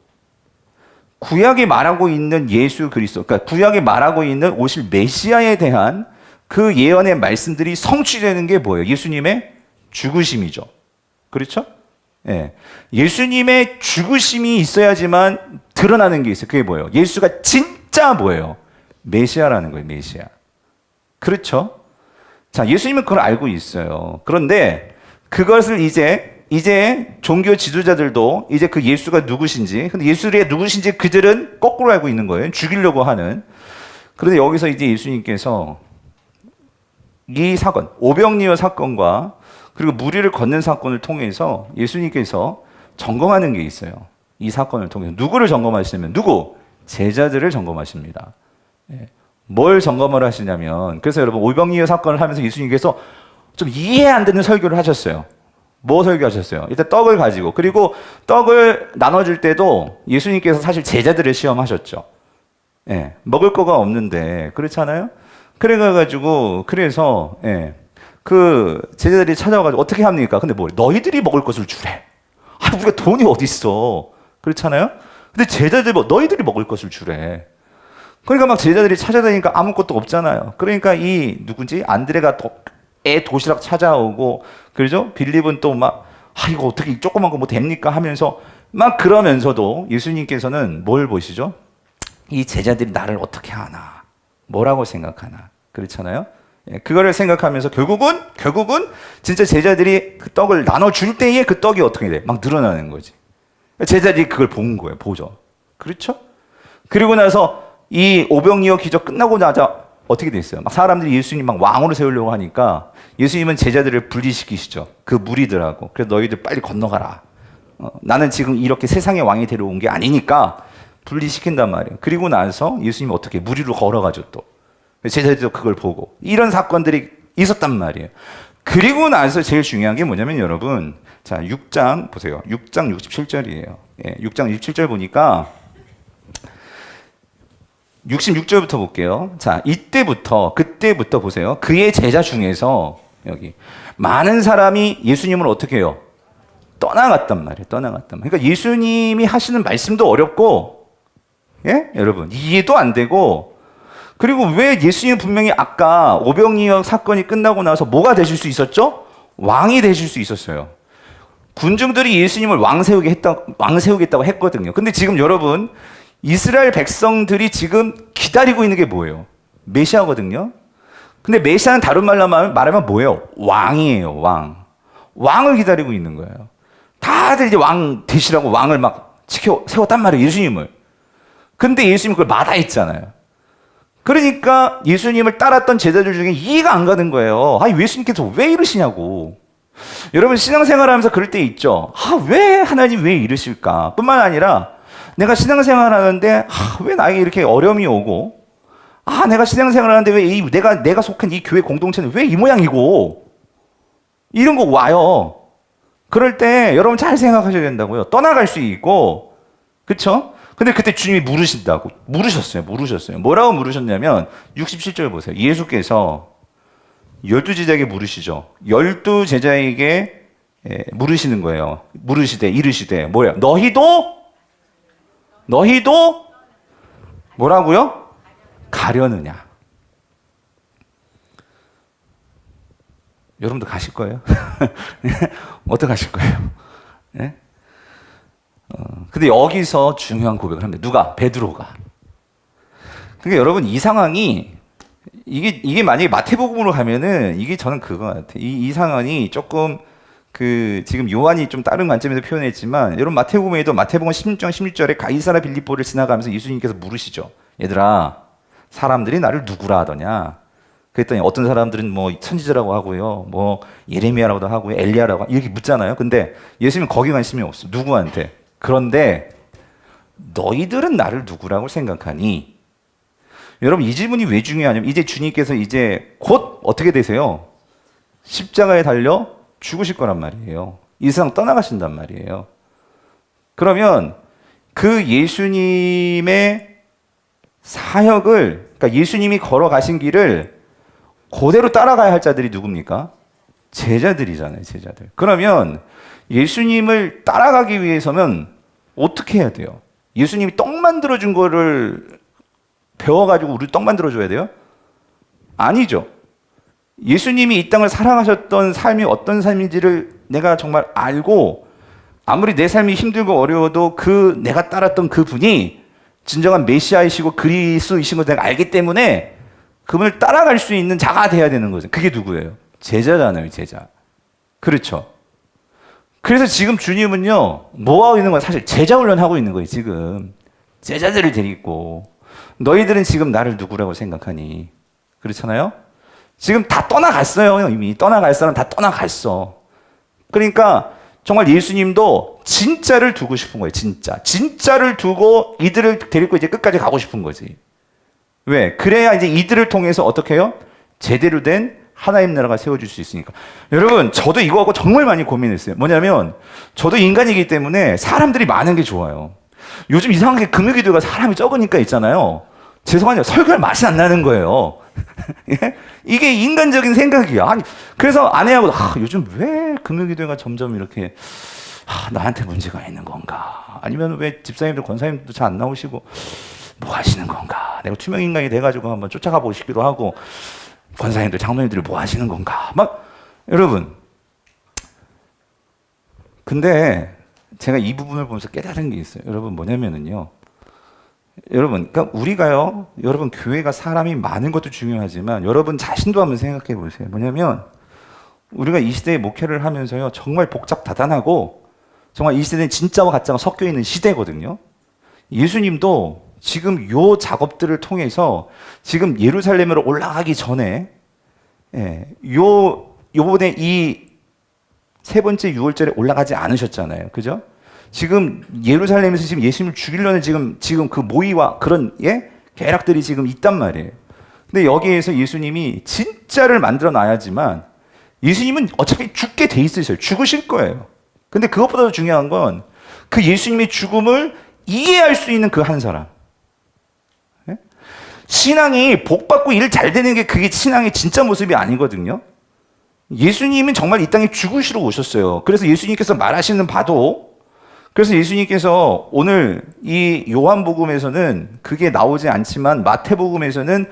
구약이 말하고 있는 예수 그리스도, 그러니까 구약이 말하고 있는 오실 메시아에 대한 그 예언의 말씀들이 성취되는 게 뭐예요? 예수님의 죽으심이죠. 그렇죠? 예. 예수님의 죽으심이 있어야지만 드러나는 게 있어요. 그게 뭐예요? 예수가 진짜 뭐예요? 메시아라는 거예요. 메시아. 그렇죠? 자, 예수님은 그걸 알고 있어요. 그런데 그것을 이제 이제 종교 지도자들도 이제 그 예수가 누구신지, 근데 예수의 누구신지 그들은 거꾸로 알고 있는 거예요. 죽이려고 하는. 그런데 여기서 이제 예수님께서 이 사건, 오병이어 사건과 그리고 무리를 걷는 사건을 통해서 예수님께서 점검하는 게 있어요. 이 사건을 통해서 누구를 점검하시냐면 누구? 제자들을 점검하십니다. 뭘 점검을 하시냐면, 그래서 여러분 오병이어 사건을 하면서 예수님께서 좀 이해 안 되는 설교를 하셨어요. 뭐 설교하셨어요? 일단 떡을 가지고, 그리고 떡을 나눠줄 때도 예수님께서 사실 제자들을 시험하셨죠. 먹을 거가 없는데 그렇잖아요. 그래가지고 그래서 그 제자들이 찾아와가지고 어떻게 합니까? 근데 뭐 너희들이 먹을 것을 주래. 아, 우리가 돈이 어디 있어? 그렇잖아요. 근데 제자들이 너희들이 먹을 것을 주래. 그러니까 막 제자들이 찾아다니니까 아무것도 없잖아요. 그러니까 이 누군지 안드레가 애 도시락 찾아오고, 그러죠? 빌립은 또 막 이거 어떻게 조그만 거 뭐 됩니까? 하면서 막 그러면서도 예수님께서는 뭘 보시죠? 이 제자들이 나를 어떻게 하나? 뭐라고 생각하나? 그렇잖아요. 그거를 생각하면서 결국은 진짜 제자들이 그 떡을 나눠줄 때에 그 떡이 어떻게 돼? 막 늘어나는 거지. 제자들이 그걸 본 거예요. 보죠. 그렇죠? 그리고 나서 이 오병이어 기적 끝나고 나자 어떻게 됐어요? 막 사람들이 예수님 막 왕으로 세우려고 하니까 예수님은 제자들을 분리시키시죠. 그 무리들하고. 그래서 너희들 빨리 건너가라. 나는 지금 이렇게 세상의 왕이 데려온 게 아니니까 분리시킨단 말이에요. 그리고 나서 예수님이 어떻게 무리로 걸어가죠 또. 제자들도 그걸 보고. 이런 사건들이 있었단 말이에요. 그리고 나서 제일 중요한 게 뭐냐면 여러분, 자 6장 보세요. 6장 67절이에요. 6장 67절 보니까 66절부터 볼게요. 자, 그때부터 보세요. 그의 제자 중에서 여기 많은 사람이 예수님을 어떻게 해요? 떠나갔단 말이에요. 그러니까 예수님이 하시는 말씀도 어렵고, 여러분 이해도 안 되고, 그리고 왜 예수님 분명히 아까 오병이어 사건이 끝나고 나서 뭐가 되실 수 있었죠? 왕이 되실 수 있었어요. 군중들이 예수님을 왕 세우겠다고 했거든요. 근데 지금 여러분 이스라엘 백성들이 지금 기다리고 있는 게 뭐예요? 메시아거든요. 근데 메시아는 다른 말로 말하면 뭐예요? 왕이에요, 왕. 왕을 기다리고 있는 거예요. 다들 이제 왕 되시라고 왕을 막 세웠단 말이에요, 예수님을. 근데 예수님은 그걸 마다했잖아요. 그러니까 예수님을 따랐던 제자들 중에 이해가 안 가는 거예요. 예수님께서 왜 이러시냐고. 여러분 신앙생활 하면서 그럴 때 있죠. 왜 하나님 왜 이러실까? 뿐만 아니라 내가 신앙생활 하는데 왜 나에게 이렇게 어려움이 오고, 내가 신앙생활 하는데 왜 내가 속한 이 교회 공동체는 왜 이 모양이고, 이런 거 와요. 그럴 때 여러분 잘 생각하셔야 된다고요. 떠나갈 수 있고, 그쵸? 근데 그때 주님이 물으셨어요. 뭐라고 물으셨냐면 67절 보세요. 예수께서 12제자에게 물으시죠. 12제자에게 물으시는 거예요. 이르시되 뭐예요? 너희도 뭐라고요? 가려느냐? 여러분도 가실 거예요? 어떻게 가실 거예요? 네? 근데 여기서 중요한 고백을 합니다. 누가? 베드로가. 그러니까 여러분 이 상황이 이게 만약에 마태복음으로 가면은 이게 저는 그거 같아요. 이 상황이 조금 지금 요한이 좀 다른 관점에서 표현했지만, 여러분 마태복음에도 마태복음 16장 16절에 가이사라 빌립보를 지나가면서 예수님께서 물으시죠. 얘들아, 사람들이 나를 누구라 하더냐? 그랬더니 어떤 사람들은 뭐 선지자라고 하고요, 뭐 예레미야라고도 하고요, 엘리야라고 이렇게 묻잖아요. 근데 예수님은 거기 관심이 없어. 누구한테? 그런데 너희들은 나를 누구라고 생각하니? 여러분 이 질문이 왜 중요하냐면, 이제 주님께서 이제 곧 어떻게 되세요? 십자가에 달려 죽으실 거란 말이에요. 이 세상 떠나가신단 말이에요. 그러면 그 예수님의 사역을, 그러니까 예수님이 걸어가신 길을 그대로 따라가야 할 자들이 누굽니까? 제자들이잖아요, 제자들. 그러면 예수님을 따라가기 위해서는 어떻게 해야 돼요? 예수님이 떡 만들어준 거를 배워가지고 우리 떡 만들어줘야 돼요? 아니죠. 예수님이 이 땅을 사랑하셨던 삶이 어떤 삶인지를 내가 정말 알고, 아무리 내 삶이 힘들고 어려워도 내가 따랐던 그 분이 진정한 메시아이시고 그리스도이신 걸 내가 알기 때문에 그분을 따라갈 수 있는 자가 돼야 되는 거죠. 그게 누구예요? 제자잖아요, 제자. 그렇죠. 그래서 지금 주님은요, 뭐 하고 있는 거야? 사실 제자 훈련하고 있는 거예요, 지금. 제자들을 데리고. 너희들은 지금 나를 누구라고 생각하니? 그렇잖아요? 지금 다 떠나갔어요, 이미. 떠나갈 사람 다 떠나갔어. 그러니까 정말 예수님도 진짜를 두고 싶은 거예요, 진짜. 진짜를 두고 이들을 데리고 이제 끝까지 가고 싶은 거지. 왜? 그래야 이제 이들을 통해서 어떻게 해요? 제대로 된 하나님 나라가 세워질 수 있으니까. 여러분, 저도 이거하고 정말 많이 고민했어요. 뭐냐면, 저도 인간이기 때문에 사람들이 많은 게 좋아요. 요즘 이상하게 금요기도가 사람이 적으니까 있잖아요. 죄송하네요. 설교할 맛이 안 나는 거예요. 예? 이게 인간적인 생각이야. 아니, 그래서 아내하고, 요즘 왜 금요기도가 점점 이렇게, 나한테 문제가 있는 건가? 아니면 왜 집사님들, 권사님들도 잘 안 나오시고, 뭐 하시는 건가? 내가 투명인간이 돼가지고 한번 쫓아가 보고 싶기도 하고, 권사님들, 장로님들 뭐 하시는 건가? 여러분. 근데 제가 이 부분을 보면서 깨달은 게 있어요. 여러분, 뭐냐면은요. 여러분, 그러니까 우리가요, 여러분, 교회가 사람이 많은 것도 중요하지만, 여러분 자신도 한번 생각해 보세요. 뭐냐면, 우리가 이 시대에 목회를 하면서요, 정말 복잡다단하고, 정말 이 시대는 진짜와 가짜가 섞여 있는 시대거든요. 예수님도 지금 요 작업들을 통해서 지금 예루살렘으로 올라가기 전에, 요번에 이 세 번째 유월절에 올라가지 않으셨잖아요. 그죠? 지금 예루살렘에서 지금 예수님을 죽이려는 지금 그 모의와 그런, 계략들이 지금 있단 말이에요. 근데 여기에서 예수님이 진짜를 만들어 놔야지만 예수님은 어차피 죽게 돼 있으셔요. 죽으실 거예요. 근데 그것보다도 중요한 건 그 예수님의 죽음을 이해할 수 있는 그 한 사람. 신앙이 복받고 일 잘 되는 게 그게 신앙의 진짜 모습이 아니거든요. 예수님은 정말 이 땅에 죽으시러 오셨어요. 그래서 예수님께서 말하시는 바도, 그래서 예수님께서 오늘 이 요한복음에서는 그게 나오지 않지만 마태복음에서는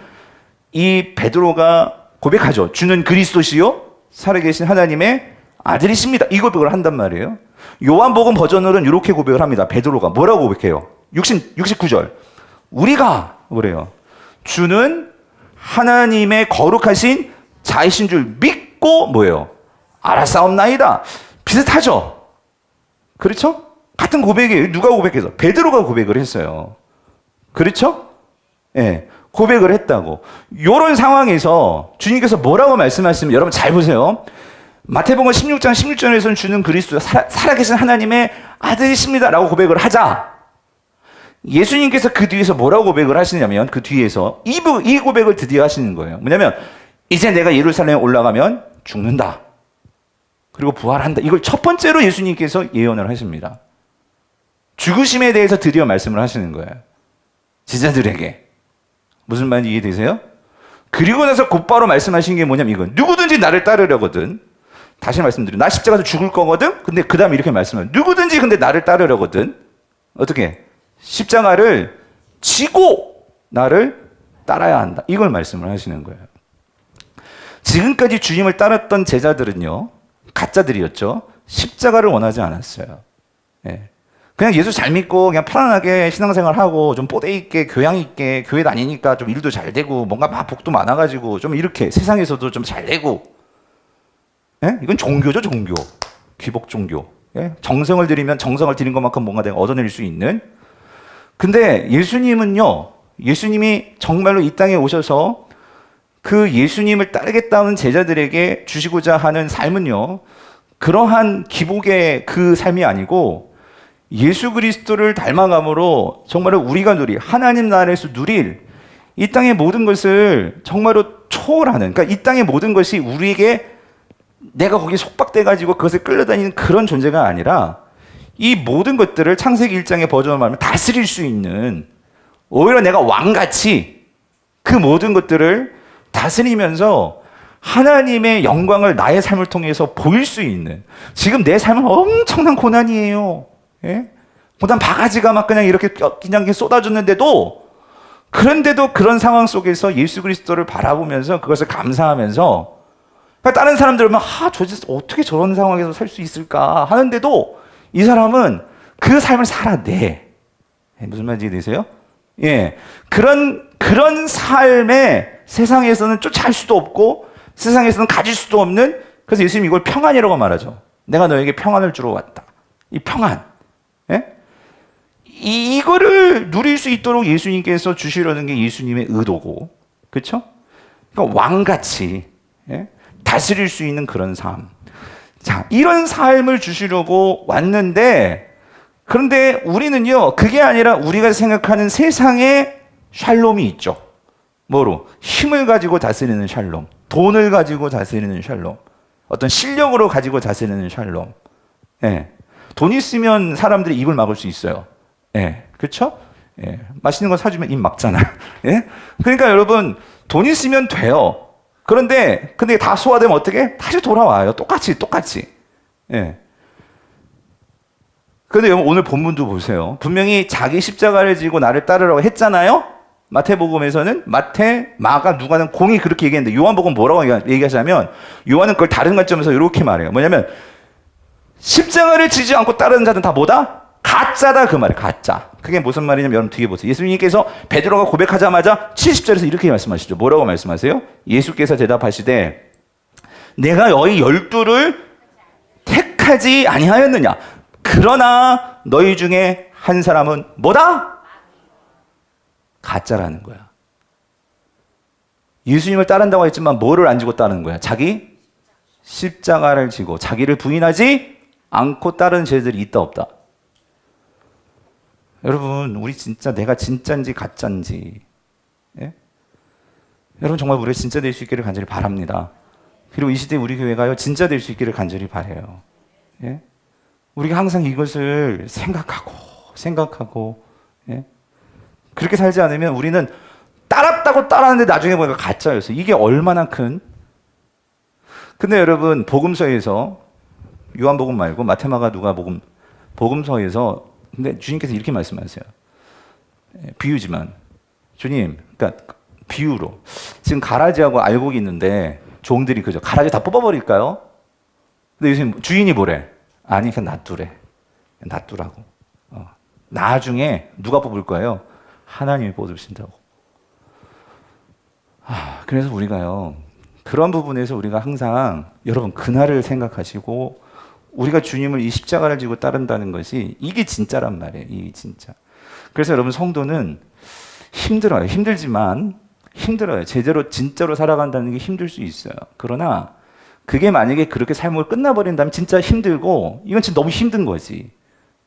이 베드로가 고백하죠. 주는 그리스도시요 살아계신 하나님의 아들이십니다. 이 고백을 한단 말이에요. 요한복음 버전으로는 이렇게 고백을 합니다. 베드로가 뭐라고 고백해요? 69절. 우리가 뭐래요? 주는 하나님의 거룩하신 자이신 줄 믿고 뭐예요? 알았사옵나이다. 비슷하죠? 그렇죠? 같은 고백이에요. 누가 고백해서? 베드로가 고백을 했어요. 그렇죠? 고백을 했다고. 이런 상황에서 주님께서 뭐라고 말씀하시면 여러분 잘 보세요. 마태복음 16장 16절에서는 주는 그리스도 살아계신 하나님의 아들이십니다 라고 고백을 하자, 예수님께서 그 뒤에서 뭐라고 고백을 하시냐면 그 뒤에서 이 고백을 드디어 하시는 거예요. 뭐냐면 이제 내가 예루살렘에 올라가면 죽는다. 그리고 부활한다. 이걸 첫 번째로 예수님께서 예언을 하십니다. 죽으심에 대해서 드디어 말씀을 하시는 거예요. 제자들에게. 무슨 말인지 이해되세요? 그리고 나서 곧바로 말씀하신 게 뭐냐면 이건 누구든지 나를 따르려거든. 다시 말씀드려요. 나 십자가에서 죽을 거거든. 근데 그 다음에 이렇게 말씀해요. 누구든지 근데 나를 따르려거든. 어떻게? 십자가를 지고 나를 따라야 한다. 이걸 말씀을 하시는 거예요. 지금까지 주님을 따랐던 제자들은요, 가짜들이었죠. 십자가를 원하지 않았어요. 그냥 예수 잘 믿고 그냥 편안하게 신앙생활하고 좀 뽀대 있게 교양 있게 교회 다니니까 좀 일도 잘 되고 뭔가 막 복도 많아가지고 좀 이렇게 세상에서도 좀 잘 되고, 이건 종교죠, 종교. 귀복 종교. 정성을 들이면 정성을 들인 것만큼 뭔가 내가 얻어낼 수 있는. 근데 예수님은요, 예수님이 정말로 이 땅에 오셔서 그 예수님을 따르겠다는 제자들에게 주시고자 하는 삶은요, 그러한 기복의 그 삶이 아니고 예수 그리스도를 닮아감으로 정말로 우리가 하나님 나라에서 누릴 이 땅의 모든 것을 정말로 초월하는, 그러니까 이 땅의 모든 것이 우리에게 내가 거기에 속박돼가지고 그것을 끌려다니는 그런 존재가 아니라 이 모든 것들을 창세기 1장의 버전을 말하면 다스릴 수 있는, 오히려 내가 왕같이 그 모든 것들을 다스리면서 하나님의 영광을 나의 삶을 통해서 보일 수 있는, 지금 내 삶은 엄청난 고난이에요. 고난 바가지가 막 그냥 이렇게 쏟아졌는데도, 그런데도 그런 상황 속에서 예수 그리스도를 바라보면서 그것을 감사하면서, 그러니까 다른 사람들은 어떻게 저런 상황에서 살 수 있을까 하는데도 이 사람은 그 삶을 살아내. 무슨 말인지 이해되세요? 그런 삶에 세상에서는 쫓아갈 수도 없고 세상에서는 가질 수도 없는, 그래서 예수님이 이걸 평안이라고 말하죠. 내가 너에게 평안을 주러 왔다. 이 평안. 예? 이거를 누릴 수 있도록 예수님께서 주시려는 게 예수님의 의도고, 그렇죠? 그러니까 왕같이 예? 다스릴 수 있는 그런 삶. 자, 이런 삶을 주시려고 왔는데, 그런데 우리는요, 그게 아니라 우리가 생각하는 세상의 샬롬이 있죠. 뭐로? 힘을 가지고 다스리는 샬롬, 돈을 가지고 다스리는 샬롬, 어떤 실력으로 가지고 다스리는 샬롬. 예. 돈 있으면 사람들이 입을 막을 수 있어요. 예. 그렇죠? 예. 맛있는 거 사주면 입 막잖아. 예? 그러니까 여러분, 돈 있으면 돼요. 근데 다 소화되면 어떻게? 다시 돌아와요. 똑같이. 예. 근데 오늘 본문도 보세요. 분명히 자기 십자가를 지고 나를 따르라고 했잖아요. 마태복음에서는 마가, 누가는 공이 그렇게 얘기했는데 요한복음 뭐라고 얘기하자면 요한은 그걸 다른 관점에서 이렇게 말해요. 뭐냐면 십자가를 지지 않고 따르는 자들은 다 뭐다? 가짜다 그 말이에요. 가짜. 그게 무슨 말이냐면 여러분 뒤에 보세요. 예수님께서 베드로가 고백하자마자 70절에서 이렇게 말씀하시죠. 뭐라고 말씀하세요? 예수께서 대답하시되 내가 너희 12를 택하지 아니하였느냐? 그러나 너희 중에 한 사람은 뭐다? 가짜라는 거야. 예수님을 따른다고 했지만 뭐를 안 지고 따르는 거야? 자기 십자가를 지고 자기를 부인하지 않고 따르는 죄들이 있다 없다? 여러분, 우리 진짜 내가 진짜인지 가짜인지, 예? 여러분 정말 우리가 진짜 될 수 있기를 간절히 바랍니다. 그리고 이 시대 우리 교회가요 진짜 될 수 있기를 간절히 바라요. 예? 우리가 항상 이것을 생각하고, 예? 그렇게 살지 않으면 우리는 따랐다고 따랐는데 나중에 보니까 가짜였어요. 이게 얼마나 큰. 근데 여러분, 복음서에서, 요한복음 말고 마태마가 누가복음, 복음서에서 근데 주님께서 이렇게 말씀하세요. 비유지만, 주님, 그러니까 비유로 지금 가라지하고 알곡이 있는데 종들이 그죠? 가라지 다 뽑아버릴까요? 근데 요즘 주인이 뭐래? 아니, 그냥 놔두래. 놔두라고. 나중에 누가 뽑을 거예요? 하나님이 뽑으신다고. 그래서 우리가요, 그런 부분에서 우리가 항상 여러분 그날을 생각하시고 우리가 주님을 이 십자가를 지고 따른다는 것이 이게 진짜란 말이에요. 이게 진짜. 그래서 여러분 성도는 힘들어요. 힘들어요. 제대로 진짜로 살아간다는 게 힘들 수 있어요. 그러나 그게 만약에 그렇게 삶을 끝나버린다면 진짜 힘들고 이건 진짜 너무 힘든 거지.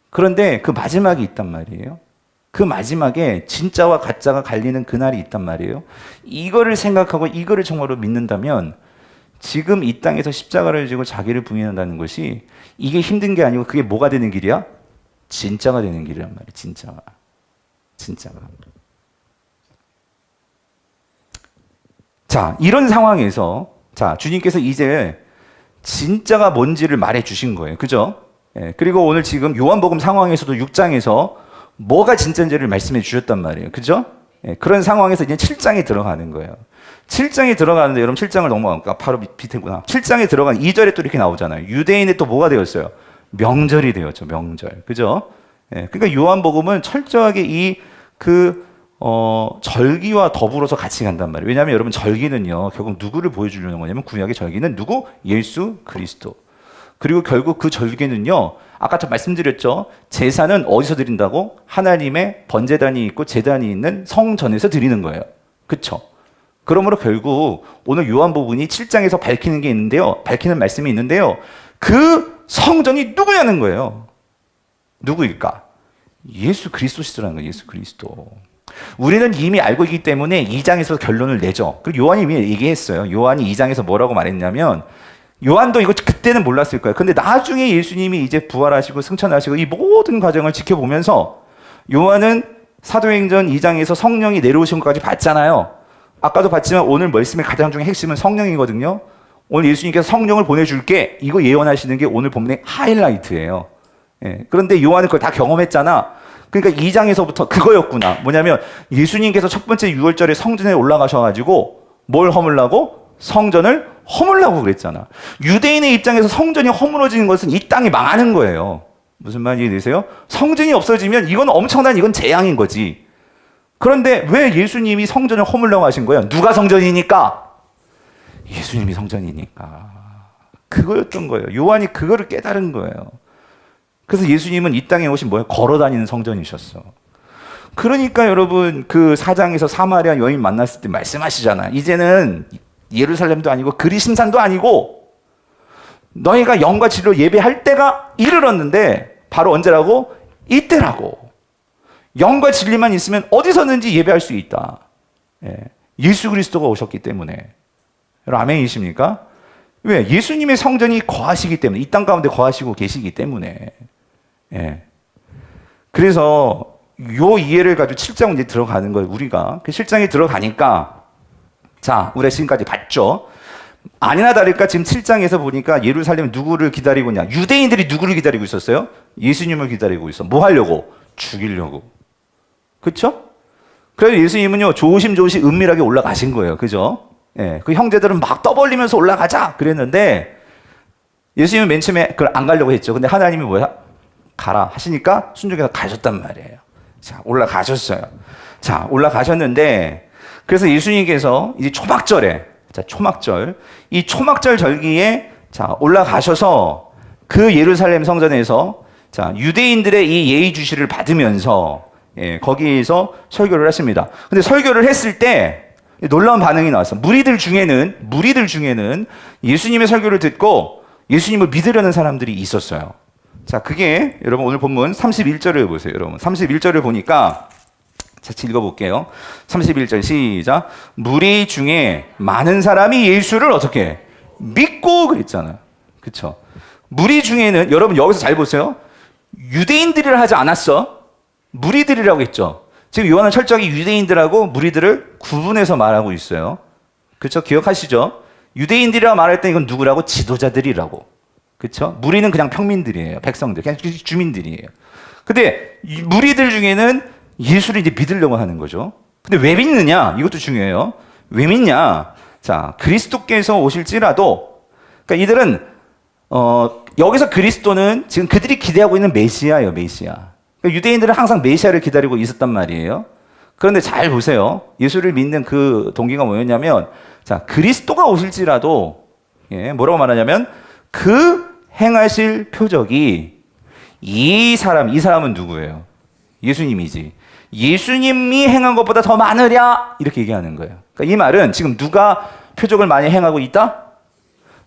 그런데 그 마지막이 있단 말이에요. 그 마지막에 진짜와 가짜가 갈리는 그날이 있단 말이에요. 이거를 생각하고 이거를 정말로 믿는다면 지금 이 땅에서 십자가를 지고 자기를 부인한다는 것이 이게 힘든 게 아니고 그게 뭐가 되는 길이야? 진짜가 되는 길이란 말이야. 진짜가. 자, 이런 상황에서 자, 주님께서 이제 진짜가 뭔지를 말해 주신 거예요. 그죠? 예, 그리고 오늘 지금 요한복음 상황에서도 6장에서 뭐가 진짜인지를 말씀해 주셨단 말이에요. 그죠? 예, 그런 상황에서 이제 7장에 들어가는 거예요. 7장에 들어가는데 여러분 7장을 넘어가니까 바로 밑에구나. 7장에 들어간 2절에 또 이렇게 나오잖아요. 유대인의 또 뭐가 되었어요? 명절이 되었죠. 명절. 그죠? 예, 그러니까 요한복음은 철저하게 절기와 더불어서 같이 간단 말이에요. 왜냐하면 여러분 절기는요, 결국 누구를 보여주려는 거냐면 구약의 절기는 누구? 예수 그리스도. 그리고 결국 그 절기는요, 아까 저 말씀드렸죠. 제사는 어디서 드린다고? 하나님의 번제단이 있고 제단이 있는 성전에서 드리는 거예요. 그쵸? 그러므로 결국 오늘 요한복음이 7장에서 밝히는 게 있는데요. 밝히는 말씀이 있는데요. 그 성전이 누구냐는 거예요. 누구일까? 예수 그리스도시라는 거예요. 예수 그리스도. 우리는 이미 알고 있기 때문에 2장에서 결론을 내죠. 그리고 요한이 이미 얘기했어요. 요한이 2장에서 뭐라고 말했냐면 요한도 이거 그때는 몰랐을 거예요. 근데 나중에 예수님이 이제 부활하시고 승천하시고 이 모든 과정을 지켜보면서 요한은 사도행전 2장에서 성령이 내려오신 것까지 봤잖아요. 아까도 봤지만 오늘 말씀의 가장 중에 핵심은 성령이거든요. 오늘 예수님께서 성령을 보내줄게. 이거 예언하시는 게 오늘 본문의 하이라이트예요. 예. 그런데 요한은 그걸 다 경험했잖아. 그러니까 2장에서부터 그거였구나. 뭐냐면 예수님께서 첫 번째 유월절에 성전에 올라가셔가지고 뭘 허물라고? 성전을 허물라고 그랬잖아. 유대인의 입장에서 성전이 허물어지는 것은 이 땅이 망하는 거예요. 무슨 말인지 이해되세요? 성전이 없어지면 이건 엄청난 이건 재앙인 거지. 그런데 왜 예수님이 성전을 허물라고 하신 거예요? 누가 성전이니까? 예수님이 성전이니까. 그거였던 거예요. 요한이 그거를 깨달은 거예요. 그래서 예수님은 이 땅에 오신 뭐예요? 걸어다니는 성전이셨어. 그러니까 여러분 그 4장에서 사마리아 여인 만났을 때 말씀하시잖아. 이제는 예루살렘도 아니고 그리심산도 아니고 너희가 영과 진리로 예배할 때가 이르렀는데 바로 언제라고? 이때라고. 영과 진리만 있으면 어디서든지 예배할 수 있다. 예. 예수 그리스도가 오셨기 때문에. 여러분 아멘이십니까? 왜? 예수님의 성전이 거하시기 때문에, 이 땅 가운데 거하시고 계시기 때문에. 예. 그래서 요 이해를 가지고 7장 이제 들어가는 거예요, 우리가. 그 7장에 들어가니까, 자, 우리가 지금까지 봤죠. 아니나 다를까 지금 7장에서 보니까 예루살렘 누구를 기다리고 있냐? 유대인들이 누구를 기다리고 있었어요? 예수님을 기다리고 있어. 뭐 하려고? 죽이려고. 그쵸? 그래서 예수님은요, 조심조심 은밀하게 올라가신 거예요. 그죠? 예. 그 형제들은 막 떠벌리면서 올라가자! 그랬는데, 예수님은 맨 처음에 그걸 안 가려고 했죠. 근데 하나님이 뭐야? 가라 하시니까 순종해서 가셨단 말이에요. 자, 올라가셨어요. 자, 올라가셨는데, 그래서 예수님께서 이제 초막절에, 자, 초막절, 이 초막절 절기에, 자, 올라가셔서 그 예루살렘 성전에서, 자, 유대인들의 이 예의주시를 받으면서, 예, 거기에서 설교를 하십니다. 근데 설교를 했을 때, 놀라운 반응이 나왔어요. 무리들 중에는 예수님의 설교를 듣고 예수님을 믿으려는 사람들이 있었어요. 자, 그게 여러분 오늘 본문 31절을 보세요. 여러분 31절을 보니까 같이 읽어볼게요. 31절 시작. 무리 중에 많은 사람이 예수를 어떻게 믿고 그랬잖아요. 그렇죠? 무리 중에는 여러분 여기서 잘 보세요. 유대인들이라 하지 않았어. 무리들이라고 했죠. 지금 요한은 철저하게 유대인들하고 무리들을 구분해서 말하고 있어요. 그렇죠? 기억하시죠? 유대인들이라고 말할 때 이건 누구라고? 지도자들이라고. 그렇죠? 무리는 그냥 평민들이에요. 백성들, 그냥 주민들이에요. 근데 무리들 중에는 예수를 이제 믿으려고 하는 거죠. 근데 왜 믿느냐? 이것도 중요해요. 왜 믿냐? 자, 그리스도께서 오실지라도, 그러니까 이들은 여기서 그리스도는 지금 그들이 기대하고 있는 메시아예요, 메시아. 그러니까 유대인들은 항상 메시아를 기다리고 있었단 말이에요. 그런데 잘 보세요. 예수를 믿는 그 동기가 뭐였냐면, 자, 그리스도가 오실지라도, 예, 뭐라고 말하냐면, 그 행하실 표적이 이 사람은 누구예요? 예수님이지. 예수님이 행한 것보다 더 많으랴? 이렇게 얘기하는 거예요. 그러니까 이 말은 지금 누가 표적을 많이 행하고 있다?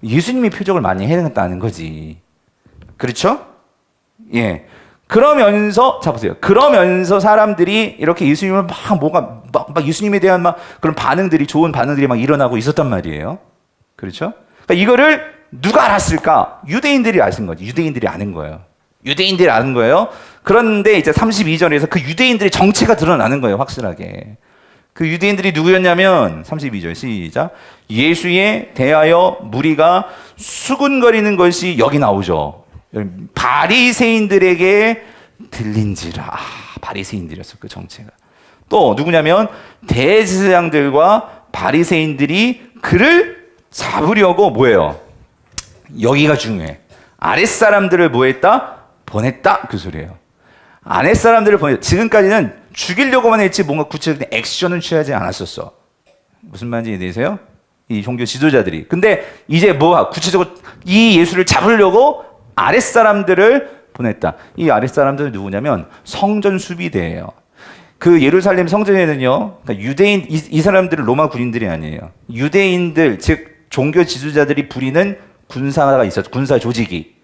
예수님이 표적을 많이 행했다는 거지. 그렇죠? 예. 그러면서, 자, 보세요. 그러면서 사람들이 이렇게 예수님을 막 예수님에 대한 막 그런 반응들이, 좋은 반응들이 막 일어나고 있었단 말이에요. 그렇죠? 그러니까 이거를 누가 알았을까? 유대인들이 아신 거지. 유대인들이 아는 거예요. 유대인들이 아는 거예요. 그런데 이제 32절에서 그 유대인들의 정체가 드러나는 거예요. 확실하게. 그 유대인들이 누구였냐면 32절 시작. 예수에 대하여 무리가 수군거리는 것이 여기 나오죠. 바리새인들에게 들린지라. 바리새인들이었어, 그 정체가. 또 누구냐면 대제사장들과 바리새인들이 그를 잡으려고 뭐예요? 여기가 중요해. 아랫사람들을 뭐했다? 보냈다. 그 소리예요. 아랫사람들을 보냈다. 지금까지는 죽이려고만 했지 뭔가 구체적인 액션은 취하지 않았었어. 무슨 말인지 이해되세요? 이 종교 지도자들이. 근데 이제 뭐 구체적으로 이 예수를 잡으려고 아랫사람들을 보냈다. 이 아랫사람들은 누구냐면 성전 수비대예요. 그 예루살렘 성전에는요, 그러니까 유대인, 이 사람들은 로마 군인들이 아니에요. 유대인들, 즉 종교 지도자들이 부리는 군사가 있었죠. 군사 조직이.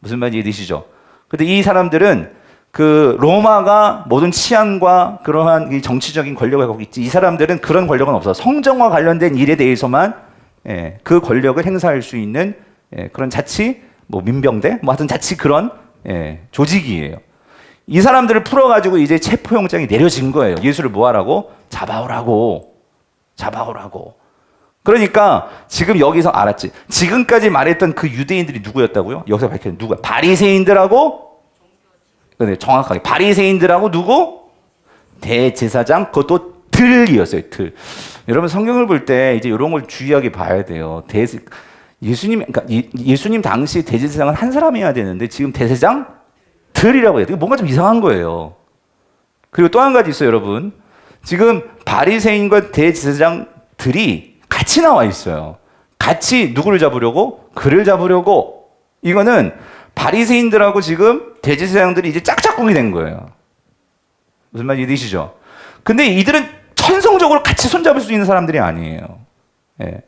무슨 말인지 이해되시죠? 근데 이 사람들은 그 로마가 모든 치안과 그러한 이 정치적인 권력을 갖고 있지. 이 사람들은 그런 권력은 없어. 성전과 관련된 일에 대해서만 그 권력을 행사할 수 있는 그런 자치, 뭐 민병대, 뭐 하여튼 자치 그런 조직이에요. 이 사람들을 풀어가지고 이제 체포영장이 내려진 거예요. 예수를 뭐 하라고? 잡아오라고. 그러니까 지금 여기서 알았지. 지금까지 말했던 그 유대인들이 누구였다고요? 여기서 밝혀낸 누구야? 바리새인들하고, 근데 정확하게 바리새인들하고 누구? 대제사장, 그것도 들이었어요. 들. 여러분 성경을 볼 때 이제 이런 걸 주의하게 봐야 돼요. 예수님, 그러니까 예수님 당시 대제사장은 한 사람이어야 되는데 지금 대제사장 들이라고 해요. 뭔가 좀 이상한 거예요. 그리고 또 한 가지 있어요, 여러분. 지금 바리새인과 대제사장들이 같이 나와 있어요. 같이 누구를 잡으려고? 그를 잡으려고. 이거는 바리새인들하고 지금 대제사장들이 이제 짝짝꿍이 된 거예요. 무슨 말인지 이해되시죠? 근데 이들은 천성적으로 같이 손잡을 수 있는 사람들이 아니에요. 예.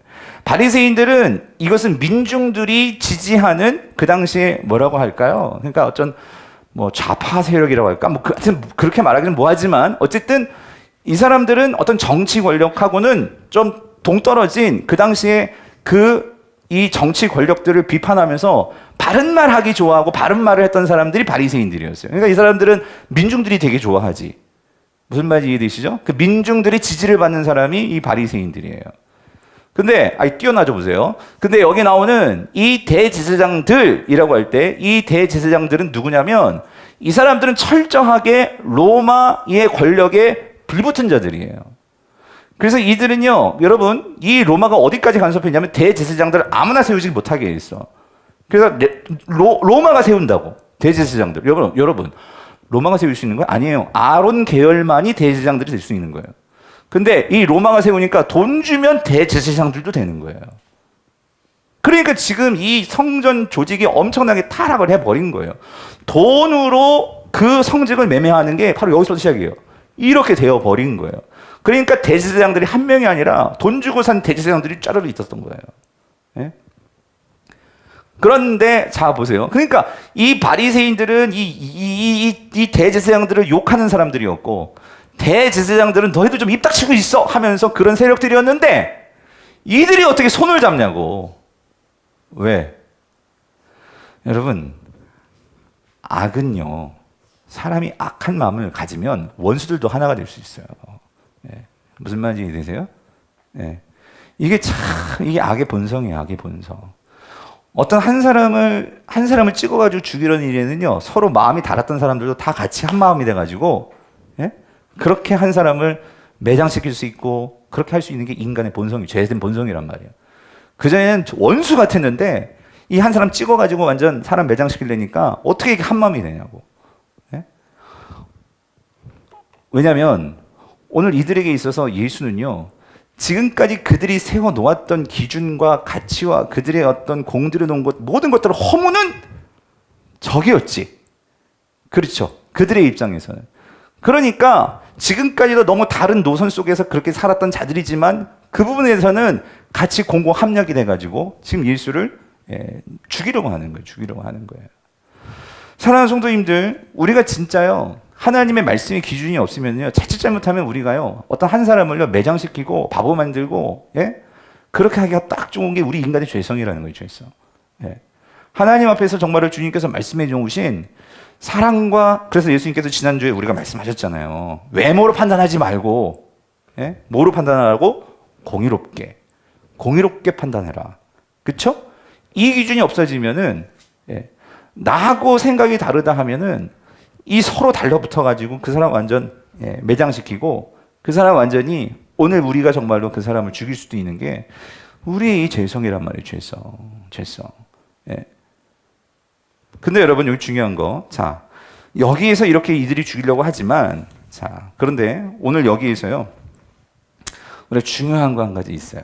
바리새인들은 이것은 민중들이 지지하는 그 당시에 뭐라고 할까요? 그러니까 어떤 뭐 좌파 세력이라고 할까? 뭐 그렇게 말하기는 뭐하지만 어쨌든 이 사람들은 어떤 정치 권력하고는 좀 동떨어진 그 당시에 이 정치 권력들을 비판하면서 바른 말 하기 좋아하고 바른 말을 했던 사람들이 바리새인들이었어요. 그러니까 이 사람들은 민중들이 되게 좋아하지. 무슨 말인지 이해되시죠? 그 민중들이 지지를 받는 사람이 이 바리새인들이에요. 근데 뛰어나져 보세요. 근데 여기 나오는 이 대제사장들이라고 할 때 이 대제사장들은 누구냐면 이 사람들은 철저하게 로마의 권력에 불붙은 자들이에요. 그래서 이들은요, 여러분, 이 로마가 어디까지 간섭했냐면 대제사장들을 아무나 세우지 못하게 했어. 그래서 로마가 세운다고. 대제사장들. 여러분, 로마가 세울 수 있는 거 아니에요. 아론 계열만이 대제사장들이 될 수 있는 거예요. 근데 이 로마가 세우니까 돈 주면 대제사장들도 되는 거예요. 그러니까 지금 이 성전 조직이 엄청나게 타락을 해버린 거예요. 돈으로 그 성직을 매매하는 게 바로 여기서 시작이에요. 이렇게 되어버린 거예요. 그러니까 대제사장들이 한 명이 아니라 돈 주고 산 대제사장들이 짜르르 있었던 거예요. 예? 그런데 자 보세요. 그러니까 이 바리새인들은 이 대제사장들을 욕하는 사람들이었고 대제사장들은 너희도 좀 입 닥치고 있어 하면서 그런 세력들이었는데 이들이 어떻게 손을 잡냐고. 왜? 여러분, 악은요, 사람이 악한 마음을 가지면 원수들도 하나가 될 수 있어요. 예. 무슨 말인지 이해되세요? 예. 이게 악의 본성이에요, 악의 본성. 어떤 한 사람을 찍어가지고 죽이려는 일에는요, 서로 마음이 달았던 사람들도 다 같이 한 마음이 돼가지고, 예? 그렇게 한 사람을 매장시킬 수 있고, 그렇게 할 수 있는 게 인간의 본성이, 죄된 본성이란 말이에요. 그전에는 원수 같았는데, 이 한 사람 찍어가지고 완전 사람 매장시키려니까 어떻게 이렇게 한 마음이 되냐고. 예? 왜냐면, 오늘 이들에게 있어서 예수는요, 지금까지 그들이 세워놓았던 기준과 가치와 그들의 어떤 공들여 놓은 것, 모든 것들을 허무는 적이었지. 그렇죠. 그들의 입장에서는. 그러니까 지금까지도 너무 다른 노선 속에서 그렇게 살았던 자들이지만 그 부분에서는 같이 공고 합력이 돼가지고 지금 예수를 죽이려고 하는 거예요. 죽이려고 하는 거예요. 사랑하는 성도님들, 우리가 진짜요, 하나님의 말씀의 기준이 없으면요, 자칫 잘못하면 우리가요, 어떤 한 사람을요, 매장시키고 바보 만들고, 예? 그렇게 하기가 딱 좋은 게 우리 인간의 죄성이라는 거예요, 죄성. 예. 하나님 앞에서 정말로 주님께서 말씀해 주신 사랑과, 그래서 예수님께서 지난주에 우리가 말씀하셨잖아요. 외모로 판단하지 말고, 예? 뭐로 판단하라고? 공의롭게 판단해라. 그쵸? 이 기준이 없어지면은, 예. 나하고 생각이 다르다 하면은 이 서로 달라붙어가지고 그 사람 완전 매장시키고 그 사람 완전히 오늘 우리가 정말로 그 사람을 죽일 수도 있는 게 우리의 이 죄성이란 말이에요. 죄성. 예. 근데 여러분 여기 중요한 거, 자 여기에서 이렇게 이들이 죽이려고 하지만, 자 그런데 오늘 여기에서요 우리가 중요한 거 한 가지 있어요.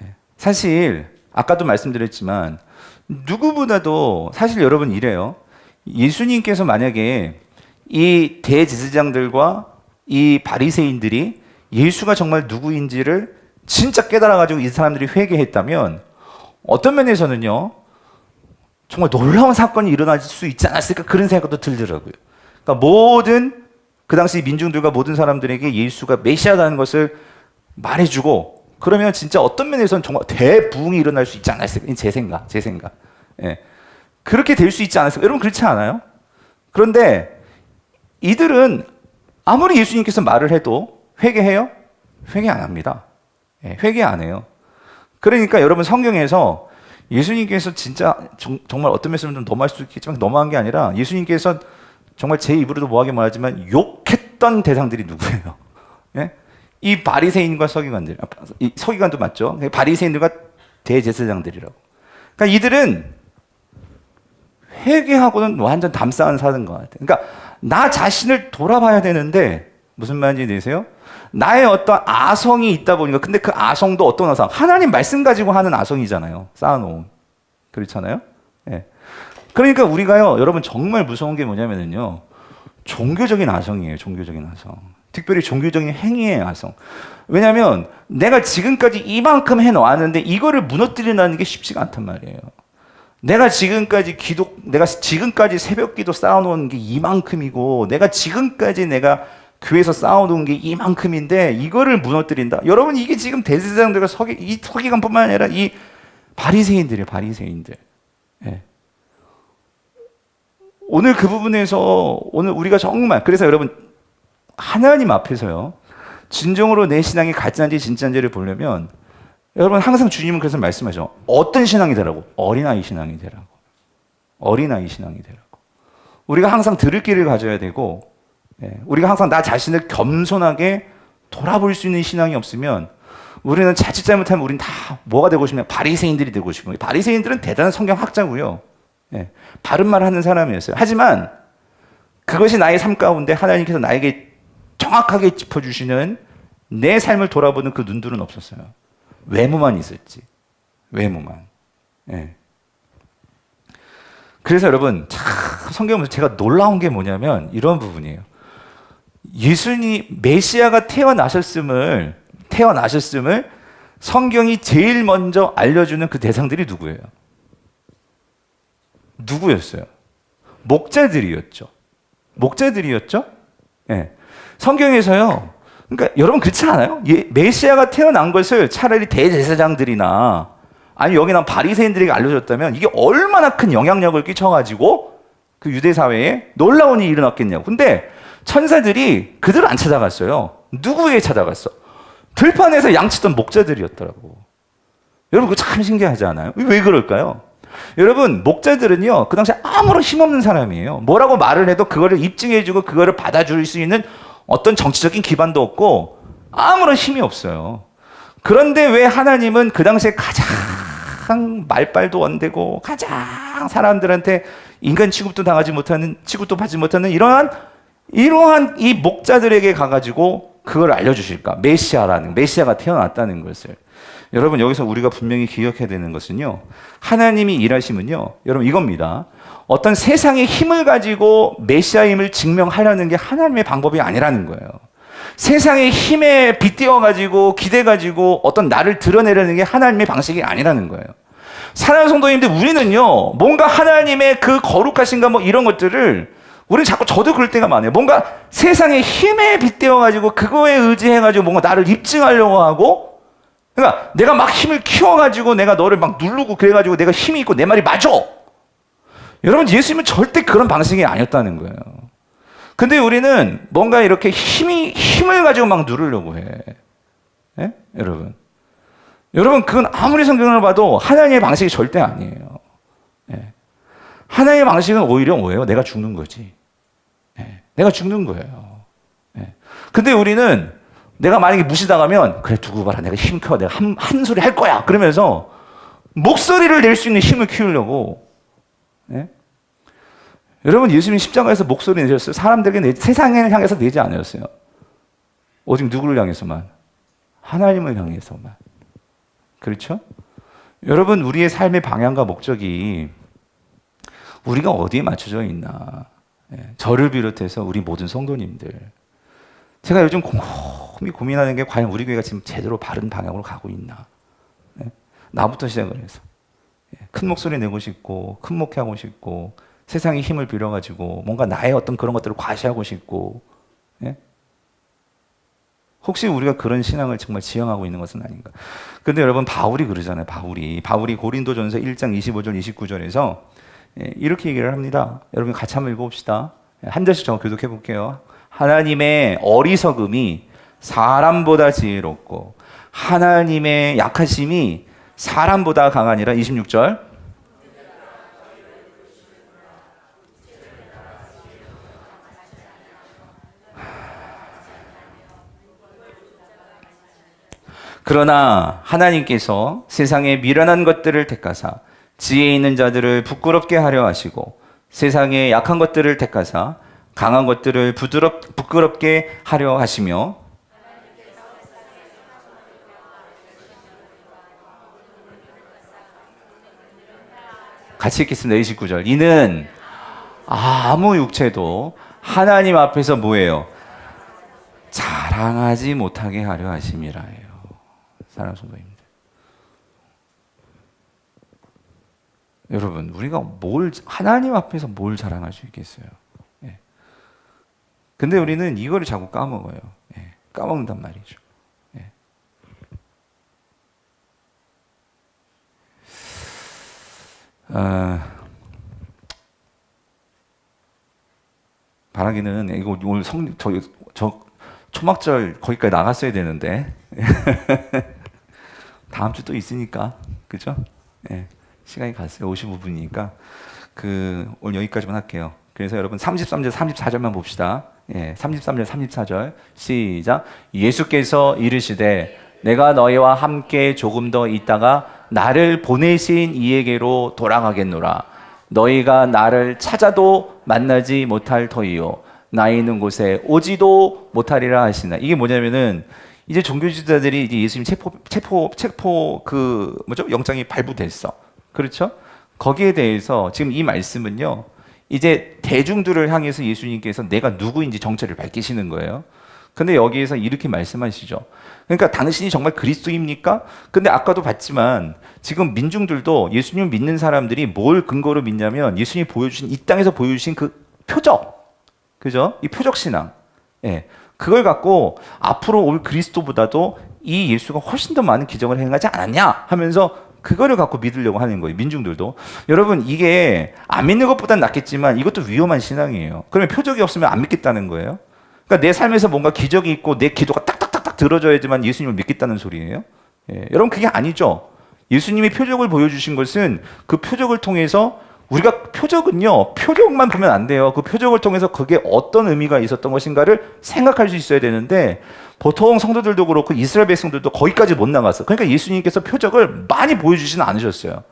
예. 사실 아까도 말씀드렸지만 누구보다도 사실 여러분 이래요. 예수님께서 만약에 이 대제사장들과 이 바리새인들이 예수가 정말 누구인지를 진짜 깨달아가지고 이 사람들이 회개했다면 어떤 면에서는요 정말 놀라운 사건이 일어날 수 있지 않았을까 그런 생각도 들더라고요. 그러니까 모든 그 당시 민중들과 모든 사람들에게 예수가 메시아라는 것을 말해주고, 그러면 진짜 어떤 면에서는 정말 대부흥이 일어날 수 있지 않았을까. 제 생각. 예. 그렇게 될 수 있지 않았을까? 여러분 그렇지 않아요? 그런데 이들은 아무리 예수님께서 말을 해도 회개해요? 회개 안 합니다. 예, 회개 안 해요. 그러니까 여러분 성경에서 예수님께서 진짜 정말 어떤 면에서는 좀 너무할 수도 있겠지만 너무한 게 아니라 예수님께서 정말 제 입으로도 뭐하게 말하지만 욕했던 대상들이 누구예요? 예? 이 바리새인과 서기관들, 이 서기관도 맞죠? 바리새인들과 대제사장들이라고. 그러니까 이들은 회개하고는 완전 담쌓은 사는 것 같아요. 그러니까 나 자신을 돌아봐야 되는데 무슨 말인지 내세요? 나의 어떤 아성이 있다 보니까, 근데 그 아성도 어떤 아성? 하나님 말씀 가지고 하는 아성이잖아요. 쌓아놓은. 그렇잖아요. 예. 그러니까 우리가요, 여러분 정말 무서운 게 뭐냐면요, 종교적인 아성이에요. 종교적인 아성. 특별히 종교적인 행위의 아성. 왜냐하면 내가 지금까지 이만큼 해놓았는데 이거를 무너뜨린다는 게 쉽지가 않단 말이에요. 내가 지금까지 새벽 기도 쌓아놓은 게 이만큼이고, 내가 지금까지 내가 교회에서 쌓아놓은 게 이만큼인데 이거를 무너뜨린다. 여러분, 이게 지금 대제사장들과 이 서기관뿐만 아니라 이 바리새인들이에요. 바리새인들. 예. 오늘 그 부분에서 오늘 우리가 정말, 그래서 여러분 하나님 앞에서요, 진정으로 내 신앙이 가짜인지 진짜인지를 보려면 여러분 항상 주님은 그래서 말씀하죠. 어떤 신앙이 되라고? 어린아이 신앙이 되라고. 어린아이 신앙이 되라고. 우리가 항상 들을 길을 가져야 되고, 우리가 항상 나 자신을 겸손하게 돌아볼 수 있는 신앙이 없으면 우리는 자칫 잘못하면 우리는 다 뭐가 되고 싶냐? 바리새인들이 되고 싶은 거예요. 바리새인들은 대단한 성경학자고요. 바른 말 하는 사람이었어요. 하지만 그것이 나의 삶 가운데 하나님께서 나에게 정확하게 짚어주시는 내 삶을 돌아보는 그 눈들은 없었어요. 외모만 있었지. 외모만. 그래서 여러분, 참 성경에서 제가 놀라운 게 뭐냐면 이런 부분이에요. 예수님 메시아가 태어나셨음을 성경이 제일 먼저 알려주는 그 대상들이 누구예요? 누구였어요? 목자들이었죠. 목자들이었죠? 성경에서요. 그러니까 여러분 그렇지 않아요? 메시아가 태어난 것을 차라리 대제사장들이나 아니 여기 난 바리새인들에게 알려줬다면 이게 얼마나 큰 영향력을 끼쳐가지고 그 유대 사회에 놀라운 일이 일어났겠냐고. 근데 천사들이 그들을 안 찾아갔어요. 누구에게 찾아갔어? 들판에서 양치던 목자들이었더라고. 여러분 그거 참 신기하지 않아요? 왜 그럴까요? 여러분 목자들은요 그 당시에 아무런 힘없는 사람이에요. 뭐라고 말을 해도 그거를 입증해주고 그거를 받아줄 수 있는 어떤 정치적인 기반도 없고 아무런 힘이 없어요. 그런데 왜 하나님은 그 당시에 가장 말빨도 안 되고 가장 사람들한테 인간 취급도 받지 못하는 이러한 이 목자들에게 가가지고 그걸 알려주실까? 메시아가 태어났다는 것을. 여러분 여기서 우리가 분명히 기억해야 되는 것은요, 하나님이 일하시면요, 여러분 이겁니다. 어떤 세상의 힘을 가지고 메시아임을 증명하려는 게 하나님의 방법이 아니라는 거예요. 세상의 힘에 빗대어가지고 기대가지고 어떤 나를 드러내려는 게 하나님의 방식이 아니라는 거예요. 사랑하는 성도님들, 우리는요 뭔가 하나님의 그 거룩하신가 뭐 이런 것들을 우리는 자꾸, 저도 그럴 때가 많아요. 뭔가 세상의 힘에 빗대어가지고 그거에 의지해가지고 뭔가 나를 입증하려고 하고, 그러니까 내가 막 힘을 키워가지고 내가 너를 막 누르고 그래가지고 내가 힘이 있고 내 말이 맞아. 여러분 예수님은 절대 그런 방식이 아니었다는 거예요. 근데 우리는 뭔가 이렇게 힘을 가지고 막 누르려고 해. 여러분 그건 아무리 성경을 봐도 하나님의 방식이 절대 아니에요. 하나님의 방식은 오히려 뭐예요? 내가 죽는 거지. 내가 죽는 거예요. 근데 우리는 내가 만약에 무시당하면 그래 두고 봐라, 내가 힘 키워, 내가 한 소리 할 거야 그러면서 목소리를 낼 수 있는 힘을 키우려고. 여러분 예수님이 십자가에서 목소리 내셨어요. 사람들에게 세상을 향해서 내지 않으셨어요. 오직 누구를 향해서만? 하나님을 향해서만. 그렇죠? 여러분 우리의 삶의 방향과 목적이 우리가 어디에 맞춰져 있나? 저를 비롯해서 우리 모든 성도님들, 제가 요즘 곰곰이 고민하는 게 과연 우리 교회가 지금 제대로 바른 방향으로 가고 있나? 나부터 시작을 해서 큰 목소리 내고 싶고 큰 목회하고 싶고 세상의 힘을 빌어가지고 뭔가 나의 어떤 그런 것들을 과시하고 싶고, 혹시 우리가 그런 신앙을 정말 지향하고 있는 것은 아닌가? 근데 여러분 바울이 그러잖아요. 바울이 고린도전서 1장 25절 29절에서 이렇게 얘기를 합니다. 여러분 같이 한번 읽어봅시다. 한 절씩 저 교독해 볼게요. 하나님의 어리석음이 사람보다 지혜롭고 하나님의 약하심이 사람보다 강하니라. 26절. 그러나 하나님께서 세상의 미련한 것들을 택하사 지혜 있는 자들을 부끄럽게 하려 하시고 세상의 약한 것들을 택하사 강한 것들을 부끄럽게 하려 하시며 같이 읽겠습니다. 29절. 이는 아무 육체도 하나님 앞에서 뭐예요? 자랑하지 못하게 하려 하심이라예요. 사랑하는 성도입니다. 여러분, 우리가 하나님 앞에서 뭘 자랑할 수 있겠어요? 예. 근데 우리는 이거를 자꾸 까먹어요. 예. 까먹는단 말이죠. 예. 바라기는 이거 오늘 저 초막절 거기까지 나갔어야 되는데 다음 주 또 있으니까 그죠? 예. 시간이 갔어요. 55분이니까 오늘 여기까지만 할게요. 그래서 여러분 33절, 34절만 봅시다. 예, 33절, 34절 시작. 예수께서 이르시되 내가 너희와 함께 조금 더 있다가 나를 보내신 이에게로 돌아가겠노라. 너희가 나를 찾아도 만나지 못할 터이요 나 있는 곳에 오지도 못하리라 하시나. 이게 뭐냐면은 이제 종교 지도자들이 이제 예수님 체포 영장이 발부됐어. 그렇죠? 거기에 대해서 지금 이 말씀은요, 이제 대중들을 향해서 예수님께서 내가 누구인지 정체를 밝히시는 거예요. 근데 여기에서 이렇게 말씀하시죠. 그러니까 당신이 정말 그리스도입니까? 근데 아까도 봤지만 지금 민중들도 예수님 믿는 사람들이 뭘 근거로 믿냐면 예수님이 보여주신, 이 땅에서 보여주신 그 표적, 그죠? 이 표적 신앙. 예. 그걸 갖고 앞으로 올 그리스도보다도 이 예수가 훨씬 더 많은 기적을 행하지 않았냐 하면서 그거를 갖고 믿으려고 하는 거예요. 민중들도. 여러분, 이게 안 믿는 것보단 낫겠지만 이것도 위험한 신앙이에요. 그러면 표적이 없으면 안 믿겠다는 거예요. 그러니까 내 삶에서 뭔가 기적이 있고 내 기도가 딱딱딱딱 들어져야지만 예수님을 믿겠다는 소리예요. 예, 여러분, 그게 아니죠. 예수님이 표적을 보여주신 것은 그 표적을 통해서 우리가 표적만 보면 안 돼요. 그 표적을 통해서 그게 어떤 의미가 있었던 것인가를 생각할 수 있어야 되는데 보통 성도들도 그렇고 이스라엘 백성들도 거기까지 못 나갔어. 그러니까 예수님께서 표적을 많이 보여주지는 않으셨어요.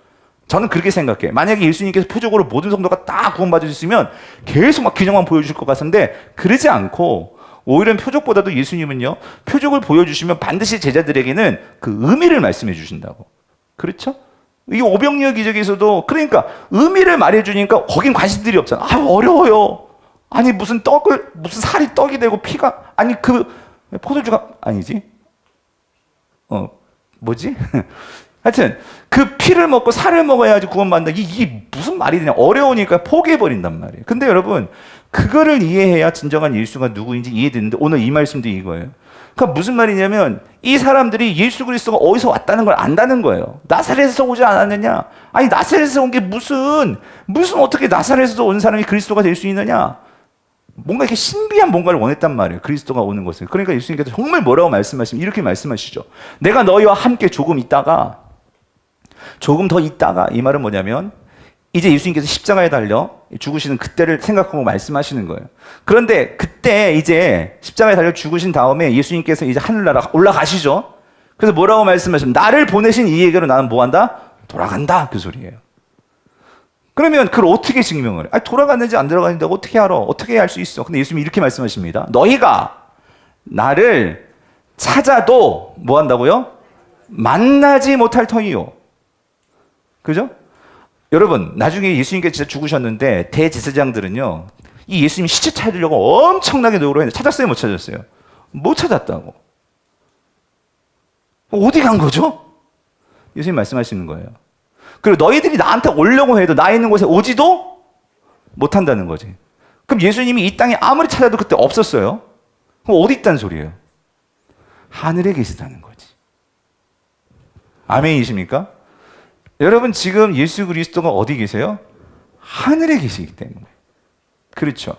저는 그렇게 생각해요. 만약에 예수님께서 표적으로 모든 성도가 다 구원받으셨으면 계속 막 기적만 보여주실 것 같은데 그러지 않고 오히려 표적보다도 예수님은요, 표적을 보여주시면 반드시 제자들에게는 그 의미를 말씀해 주신다고. 그렇죠? 이 오병이어 기적에서도 그러니까 의미를 말해주니까 거긴 관심들이 없잖아. 어려워요. 아니 무슨 살이 떡이 되고 피가, 아니 포도주가 아니지? 뭐지? 하여튼 그 피를 먹고 살을 먹어야지 구원받는다. 이게 무슨 말이 되냐? 어려우니까 포기해버린단 말이에요. 근데 여러분, 그거를 이해해야 진정한 예수가 누구인지 이해되는데 오늘 이 말씀도 이거예요. 그러니까 무슨 말이냐면 이 사람들이 예수 그리스도가 어디서 왔다는 걸 안다는 거예요. 나사렛에서 오지 않았느냐? 아니 나사렛에서 온 게 무슨 어떻게 나사렛에서 온 사람이 그리스도가 될 수 있느냐? 뭔가 이렇게 신비한 뭔가를 원했단 말이에요. 그리스도가 오는 것을. 그러니까 예수님께서 정말 뭐라고 말씀하시면 이렇게 말씀하시죠. 내가 너희와 함께 조금 더 있다가 이 말은 뭐냐면 이제 예수님께서 십자가에 달려 죽으시는 그때를 생각하고 말씀하시는 거예요. 그런데 그때 이제 십자가에 달려 죽으신 다음에 예수님께서 이제 하늘나라 올라가시죠. 그래서 뭐라고 말씀하시면 나를 보내신 이에게로 나는 뭐한다? 돌아간다. 그 소리예요. 그러면 그걸 어떻게 증명을 해? 아니, 돌아갔는지 안 돌아갔는지 어떻게 알아? 어떻게 알 수 있어? 근데 예수님이 이렇게 말씀하십니다. 너희가 나를 찾아도 뭐 한다고요? 만나지 못할 터이요. 그죠? 여러분, 나중에 예수님께서 진짜 죽으셨는데 대제사장들은요, 이 예수님 시체 찾으려고 엄청나게 노력을 했는데 찾았어요? 못 찾았어요? 못 찾았다고. 어디 간 거죠? 예수님 말씀하시는 거예요. 그리고 너희들이 나한테 오려고 해도 나 있는 곳에 오지도 못한다는 거지. 그럼 예수님이 이 땅에 아무리 찾아도 그때 없었어요. 그럼 어디 있다는 소리예요? 하늘에 계시다는 거지. 아멘이십니까? 여러분, 지금 예수 그리스도가 어디 계세요? 하늘에 계시기 때문에. 그렇죠?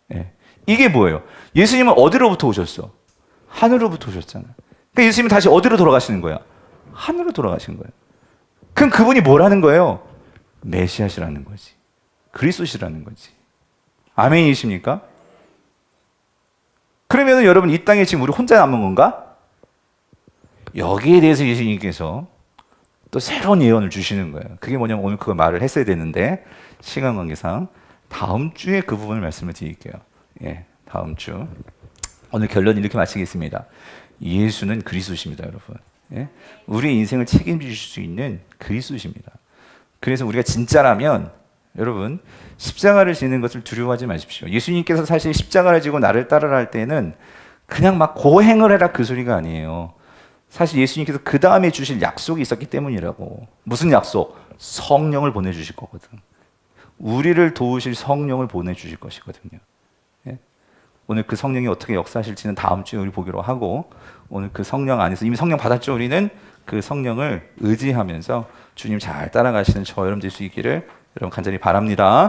네. 이게 뭐예요? 예수님은 어디로부터 오셨어? 하늘로부터 오셨잖아요. 그러니까 예수님은 다시 어디로 돌아가시는 거야? 하늘로 돌아가신 거예요. 그럼 그분이 뭐라는 거예요? 메시아시라는 거지. 그리스도시라는 거지. 아멘이십니까? 그러면 여러분, 이 땅에 지금 우리 혼자 남은 건가? 여기에 대해서 예수님께서 또 새로운 예언을 주시는 거예요. 그게 뭐냐면 오늘 그걸 말을 했어야 되는데 시간 관계상 다음 주에 그 부분을 말씀을 드릴게요. 예, 다음 주. 오늘 결론 이렇게 마치겠습니다. 예수는 그리스도십니다, 여러분. 예? 우리 인생을 책임지실 수 있는 그리스도십니다. 그래서 우리가 진짜라면 여러분 십자가를 지는 것을 두려워하지 마십시오. 예수님께서 사실 십자가를 지고 나를 따르라 할 때는 그냥 막 고행을 해라 그 소리가 아니에요. 사실 예수님께서 그 다음에 주실 약속이 있었기 때문이라고. 무슨 약속? 성령을 보내주실 거거든. 우리를 도우실 성령을 보내주실 것이거든요. 예? 오늘 그 성령이 어떻게 역사하실지는 다음 주에 우리 보기로 하고, 오늘 그 성령 안에서 이미 성령 받았죠. 우리는 그 성령을 의지하면서 주님 잘 따라가시는 저 여러분 될 수 있기를 여러분 간절히 바랍니다.